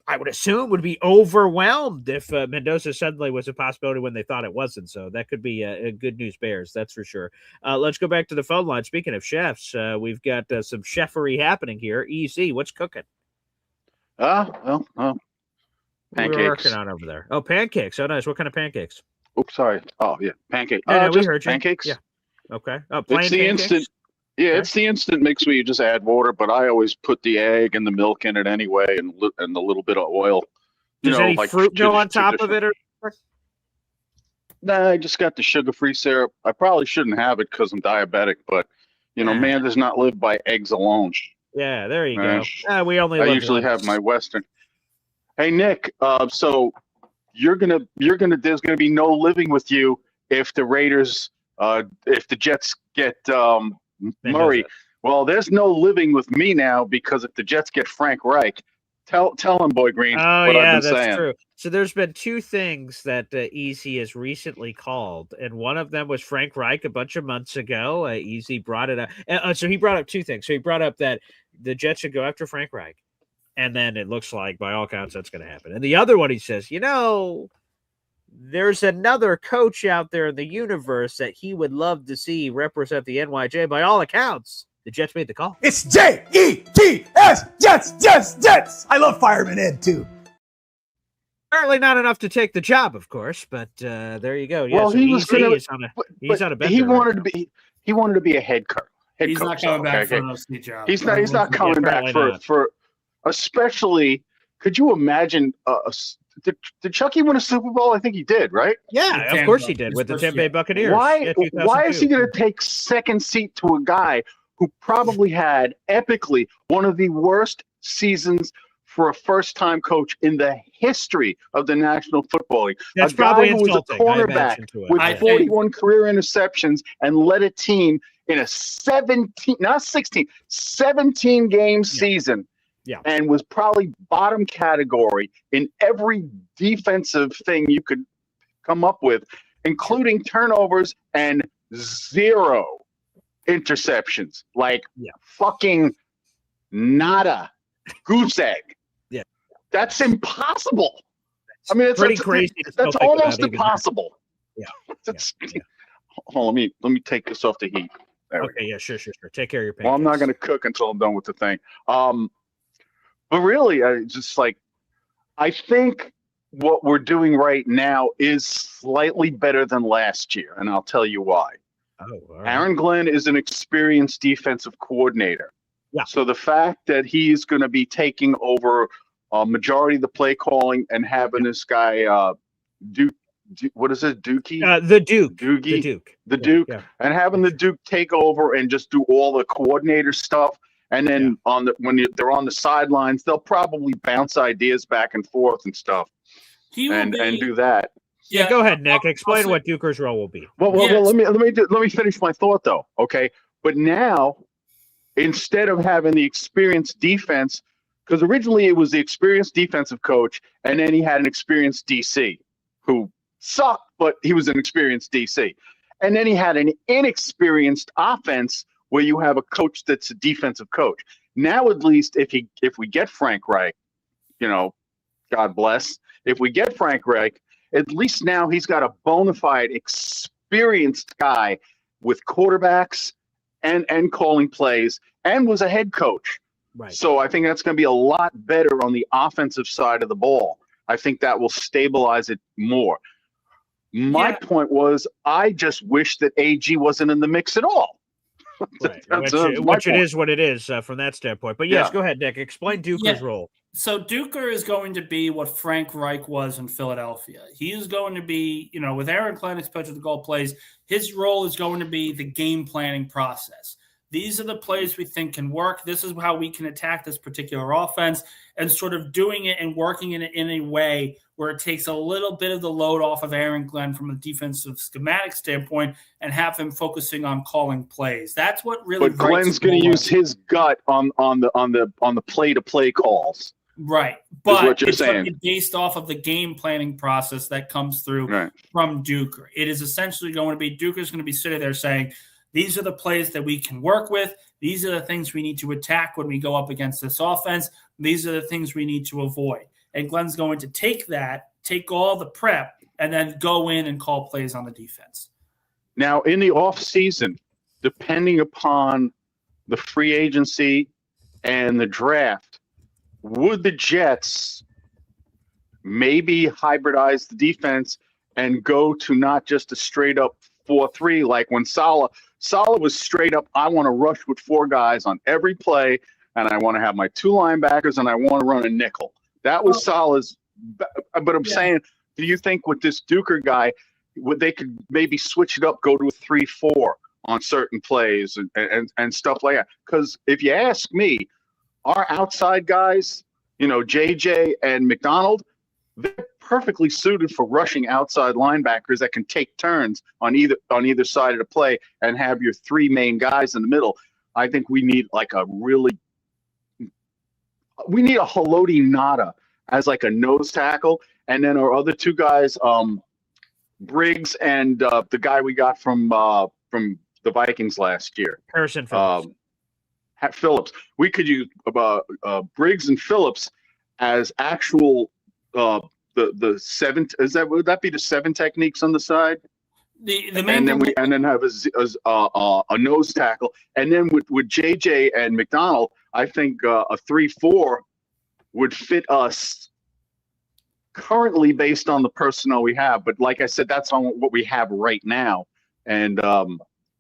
[SPEAKER 1] I would assume would be overwhelmed if Mendoza suddenly was a possibility when they thought it wasn't. So that could be a good news bears. That's for sure. Let's go back to the phone line. Speaking of chefs, we've got some chefery happening here. EC, what's cooking?
[SPEAKER 10] Pancakes.
[SPEAKER 1] What are we working on over there? Oh, pancakes. Oh, nice. What kind of pancakes?
[SPEAKER 10] Oops, sorry. Oh, yeah, pancakes.
[SPEAKER 1] No, we
[SPEAKER 10] just
[SPEAKER 1] heard you.
[SPEAKER 10] pancakes.
[SPEAKER 1] Yeah. Okay. Oh,
[SPEAKER 10] it's the
[SPEAKER 1] pancakes?
[SPEAKER 10] instant. Yeah, it's the instant mix where you just add water, but I always put the egg and the milk in it anyway, and a little bit of oil.
[SPEAKER 1] Does any fruit go on top of it? Or?
[SPEAKER 10] Nah, I just got the sugar-free syrup. I probably shouldn't have it because I'm diabetic, but man does not live by eggs alone.
[SPEAKER 1] Yeah, there you go. We only.
[SPEAKER 10] I usually have my Western. Hey Nick, so there's gonna be no living with you if the Raiders, if the Jets get Murray. Well, there's no living with me now because if the Jets get Frank Reich, tell him, Boy Green, what I've been saying.
[SPEAKER 1] True. So there's been two things that Easy has recently called, and one of them was Frank Reich a bunch of months ago. Easy brought it up. So he brought up two things. So he brought up that the Jets should go after Frank Reich, and then it looks like, by all accounts, that's going to happen. And the other one, he says, there's another coach out there in the universe that he would love to see represent the NYJ. By all accounts, the Jets made the call.
[SPEAKER 2] It's Jets, Jets. I love Fireman Ed too.
[SPEAKER 1] Apparently not enough to take the job, of course, but there you go. Yeah,
[SPEAKER 10] well,
[SPEAKER 1] so
[SPEAKER 10] he was going
[SPEAKER 1] to. He's on a bench.
[SPEAKER 10] He wanted to be a head coach.
[SPEAKER 8] He's not coming back for an OC job.
[SPEAKER 10] He's not coming back for especially. Could you imagine? Did Chucky win a Super Bowl? I think he did, right?
[SPEAKER 1] Yeah, of course he did with the Tampa Bay Buccaneers.
[SPEAKER 10] Why is he going to take second seat to a guy who probably had epically one of the worst seasons for a first-time coach in the history of the National Football League?
[SPEAKER 1] That's
[SPEAKER 10] a
[SPEAKER 1] probably
[SPEAKER 10] guy who was a cornerback with 41 career interceptions and led a team in a 17 game season.
[SPEAKER 1] Yeah.
[SPEAKER 10] And was probably bottom category in every defensive thing you could come up with, including turnovers and 0 interceptions. Fucking nada. Goose egg.
[SPEAKER 1] Yeah.
[SPEAKER 10] That's impossible. I mean, it's
[SPEAKER 1] pretty crazy.
[SPEAKER 10] That's almost impossible.
[SPEAKER 1] Yeah.
[SPEAKER 10] Hold on, let me take this off the heat.
[SPEAKER 1] Okay, yeah, sure. Take care of your pancakes.
[SPEAKER 10] Well, I'm not going to cook until I'm done with the thing. But really, I think what we're doing right now is slightly better than last year, and I'll tell you why.
[SPEAKER 1] Oh, all right.
[SPEAKER 10] Aaron Glenn is an experienced defensive coordinator.
[SPEAKER 1] Yeah.
[SPEAKER 10] So the fact that he's going to be taking over a majority of the play calling and having this guy, Duke, what is it, Dookie?
[SPEAKER 1] The Duke.
[SPEAKER 10] Doogie?
[SPEAKER 1] The Duke.
[SPEAKER 10] The Duke.
[SPEAKER 1] Yeah.
[SPEAKER 10] And having the Duke take over and just do all the coordinator stuff. And then they're on the sidelines, they'll probably bounce ideas back and forth and stuff. And do that.
[SPEAKER 1] Yeah, go ahead, Nick. Explain what Duker's role will be.
[SPEAKER 10] Well, let me finish my thought though. Okay, but now instead of having the experienced defense, because originally it was the experienced defensive coach, and then he had an experienced DC who sucked, but he was an experienced DC, and then he had an inexperienced offense where you have a coach that's a defensive coach. Now, at least if we get Frank Reich, God bless. If we get Frank Reich, at least now he's got a bona fide experienced guy with quarterbacks and calling plays and was a head coach.
[SPEAKER 1] Right.
[SPEAKER 10] So I think that's going to be a lot better on the offensive side of the ball. I think that will stabilize it more. My point was, I just wish that AG wasn't in the mix at all.
[SPEAKER 1] Right. Which it is what it is from that standpoint. But yes, go ahead, Nick. Explain Duker's role.
[SPEAKER 8] So Duker is going to be what Frank Reich was in Philadelphia. He is going to be, with Aaron Glenn, especially the goal plays, his role is going to be the game planning process. These are the plays we think can work. This is how we can attack this particular offense, and sort of doing it and working in it in a way where it takes a little bit of the load off of Aaron Glenn from a defensive schematic standpoint and have him focusing on calling plays. That's what really.
[SPEAKER 10] But Glenn's going to use his gut on the play-to-play calls.
[SPEAKER 8] Right. But it's going to be based off of the game planning process that comes through from Duker. It is essentially going to be Duker's going to be sitting there saying, these are the plays that we can work with. These are the things we need to attack when we go up against this offense. These are the things we need to avoid. And Glenn's going to take all the prep, and then go in and call plays on the defense.
[SPEAKER 10] Now, in the offseason, depending upon the free agency and the draft, would the Jets maybe hybridize the defense and go to not just a straight-up 4-3 like when Saleh was straight up, I want to rush with 4 guys on every play, and I want to have my 2 linebackers, and I want to run a nickel. That was Saleh's. But I'm saying, do you think with this Duker guy, they could maybe switch it up, go to a 3-4 on certain plays and stuff like that? Because if you ask me, our outside guys, JJ and McDonald, they're perfectly suited for rushing outside linebackers that can take turns on either side of the play and have your 3 main guys in the middle. I think we need a Haloti Nada as like a nose tackle, and then our other 2 guys, Briggs and the guy we got from the Vikings last year,
[SPEAKER 1] Harrison Phillips.
[SPEAKER 10] Phillips. We could use Briggs and Phillips as actual the 7. Would that be the 7 techniques on the side?
[SPEAKER 8] The main
[SPEAKER 10] and then have a nose tackle, and then with JJ and McDonald, I think a 3-4 would fit us currently based on the personnel we have. But like I said, that's on what we have right now, and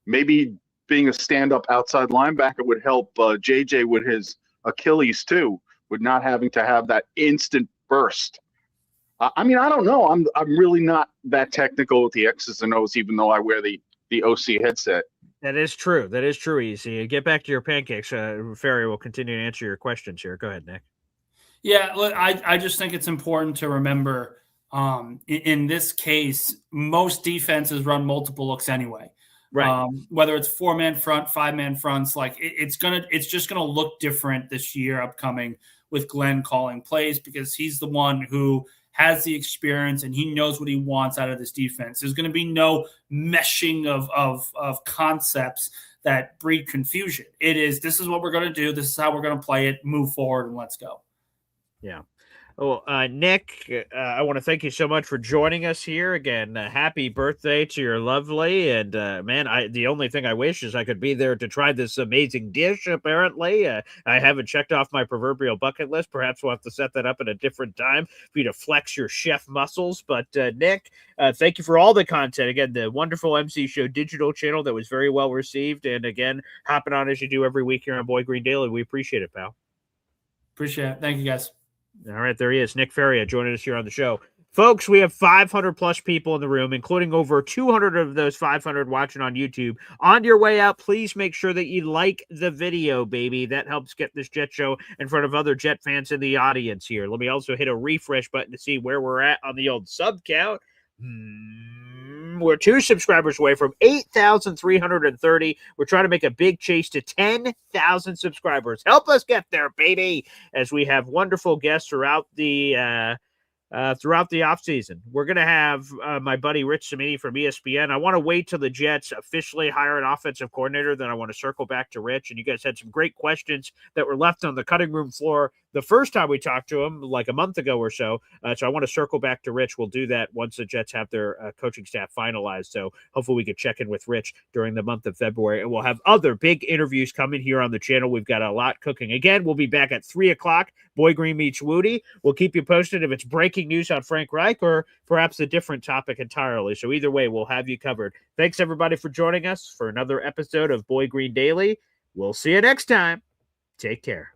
[SPEAKER 10] maybe being a stand-up outside linebacker would help JJ with his Achilles too, with not having to have that instant burst. I don't know. I'm really not that technical with the X's and O's, even though I wear the OC headset.
[SPEAKER 1] That is true. That is true, Easy. Get back to your pancakes. Ferry will continue to answer your questions here. Go ahead, Nick.
[SPEAKER 8] Yeah, look, I just think it's important to remember in this case, most defenses run multiple looks anyway.
[SPEAKER 1] Right.
[SPEAKER 8] Whether it's 4-man front, 5-man fronts, it's just gonna look different this year upcoming with Glenn calling plays, because he's the one who has the experience and he knows what he wants out of this defense. There's going to be no meshing of concepts that breed confusion. This is what we're going to do. This is how we're going to play it, move forward, and let's go.
[SPEAKER 1] Yeah. Well, Nick, I want to thank you so much for joining us here again. Happy birthday to your lovely, and man, the only thing I wish is I could be there to try this amazing dish. Apparently, I haven't checked off my proverbial bucket list. Perhaps we'll have to set that up at a different time for you to flex your chef muscles. But Nick, thank you for all the content. Again, the wonderful MC Show digital channel that was very well received, and again, hopping on as you do every week here on Boy Green Daily. We appreciate it, pal.
[SPEAKER 8] Appreciate it. Thank you, guys.
[SPEAKER 1] All right, there he is, Nick Feria, joining us here on the show. Folks, we have 500 plus people in the room, including over 200 of those 500 watching on YouTube. On your way out, please make sure that you like the video, baby. That helps get this Jet Show in front of other Jet fans in the audience here. Let me also hit a refresh button to see where we're at on the old sub count. We're 2 subscribers away from 8,330. We're trying to make a big chase to 10,000 subscribers. Help us get there, baby, as we have wonderful guests throughout the off season. We're going to have my buddy Rich Cimini from ESPN. I want to wait till the Jets officially hire an offensive coordinator. Then I want to circle back to Rich. And you guys had some great questions that were left on the cutting room floor the first time we talked to him, like a month ago or so. So I want to circle back to Rich. We'll do that once the Jets have their coaching staff finalized. So hopefully we can check in with Rich during the month of February. And we'll have other big interviews coming here on the channel. We've got a lot cooking. Again, we'll be back at 3 o'clock. Boy Green meets Woody. We'll keep you posted if it's breaking news on Frank Reich or perhaps a different topic entirely. So either way, we'll have you covered. Thanks, everybody, for joining us for another episode of Boy Green Daily. We'll see you next time. Take care.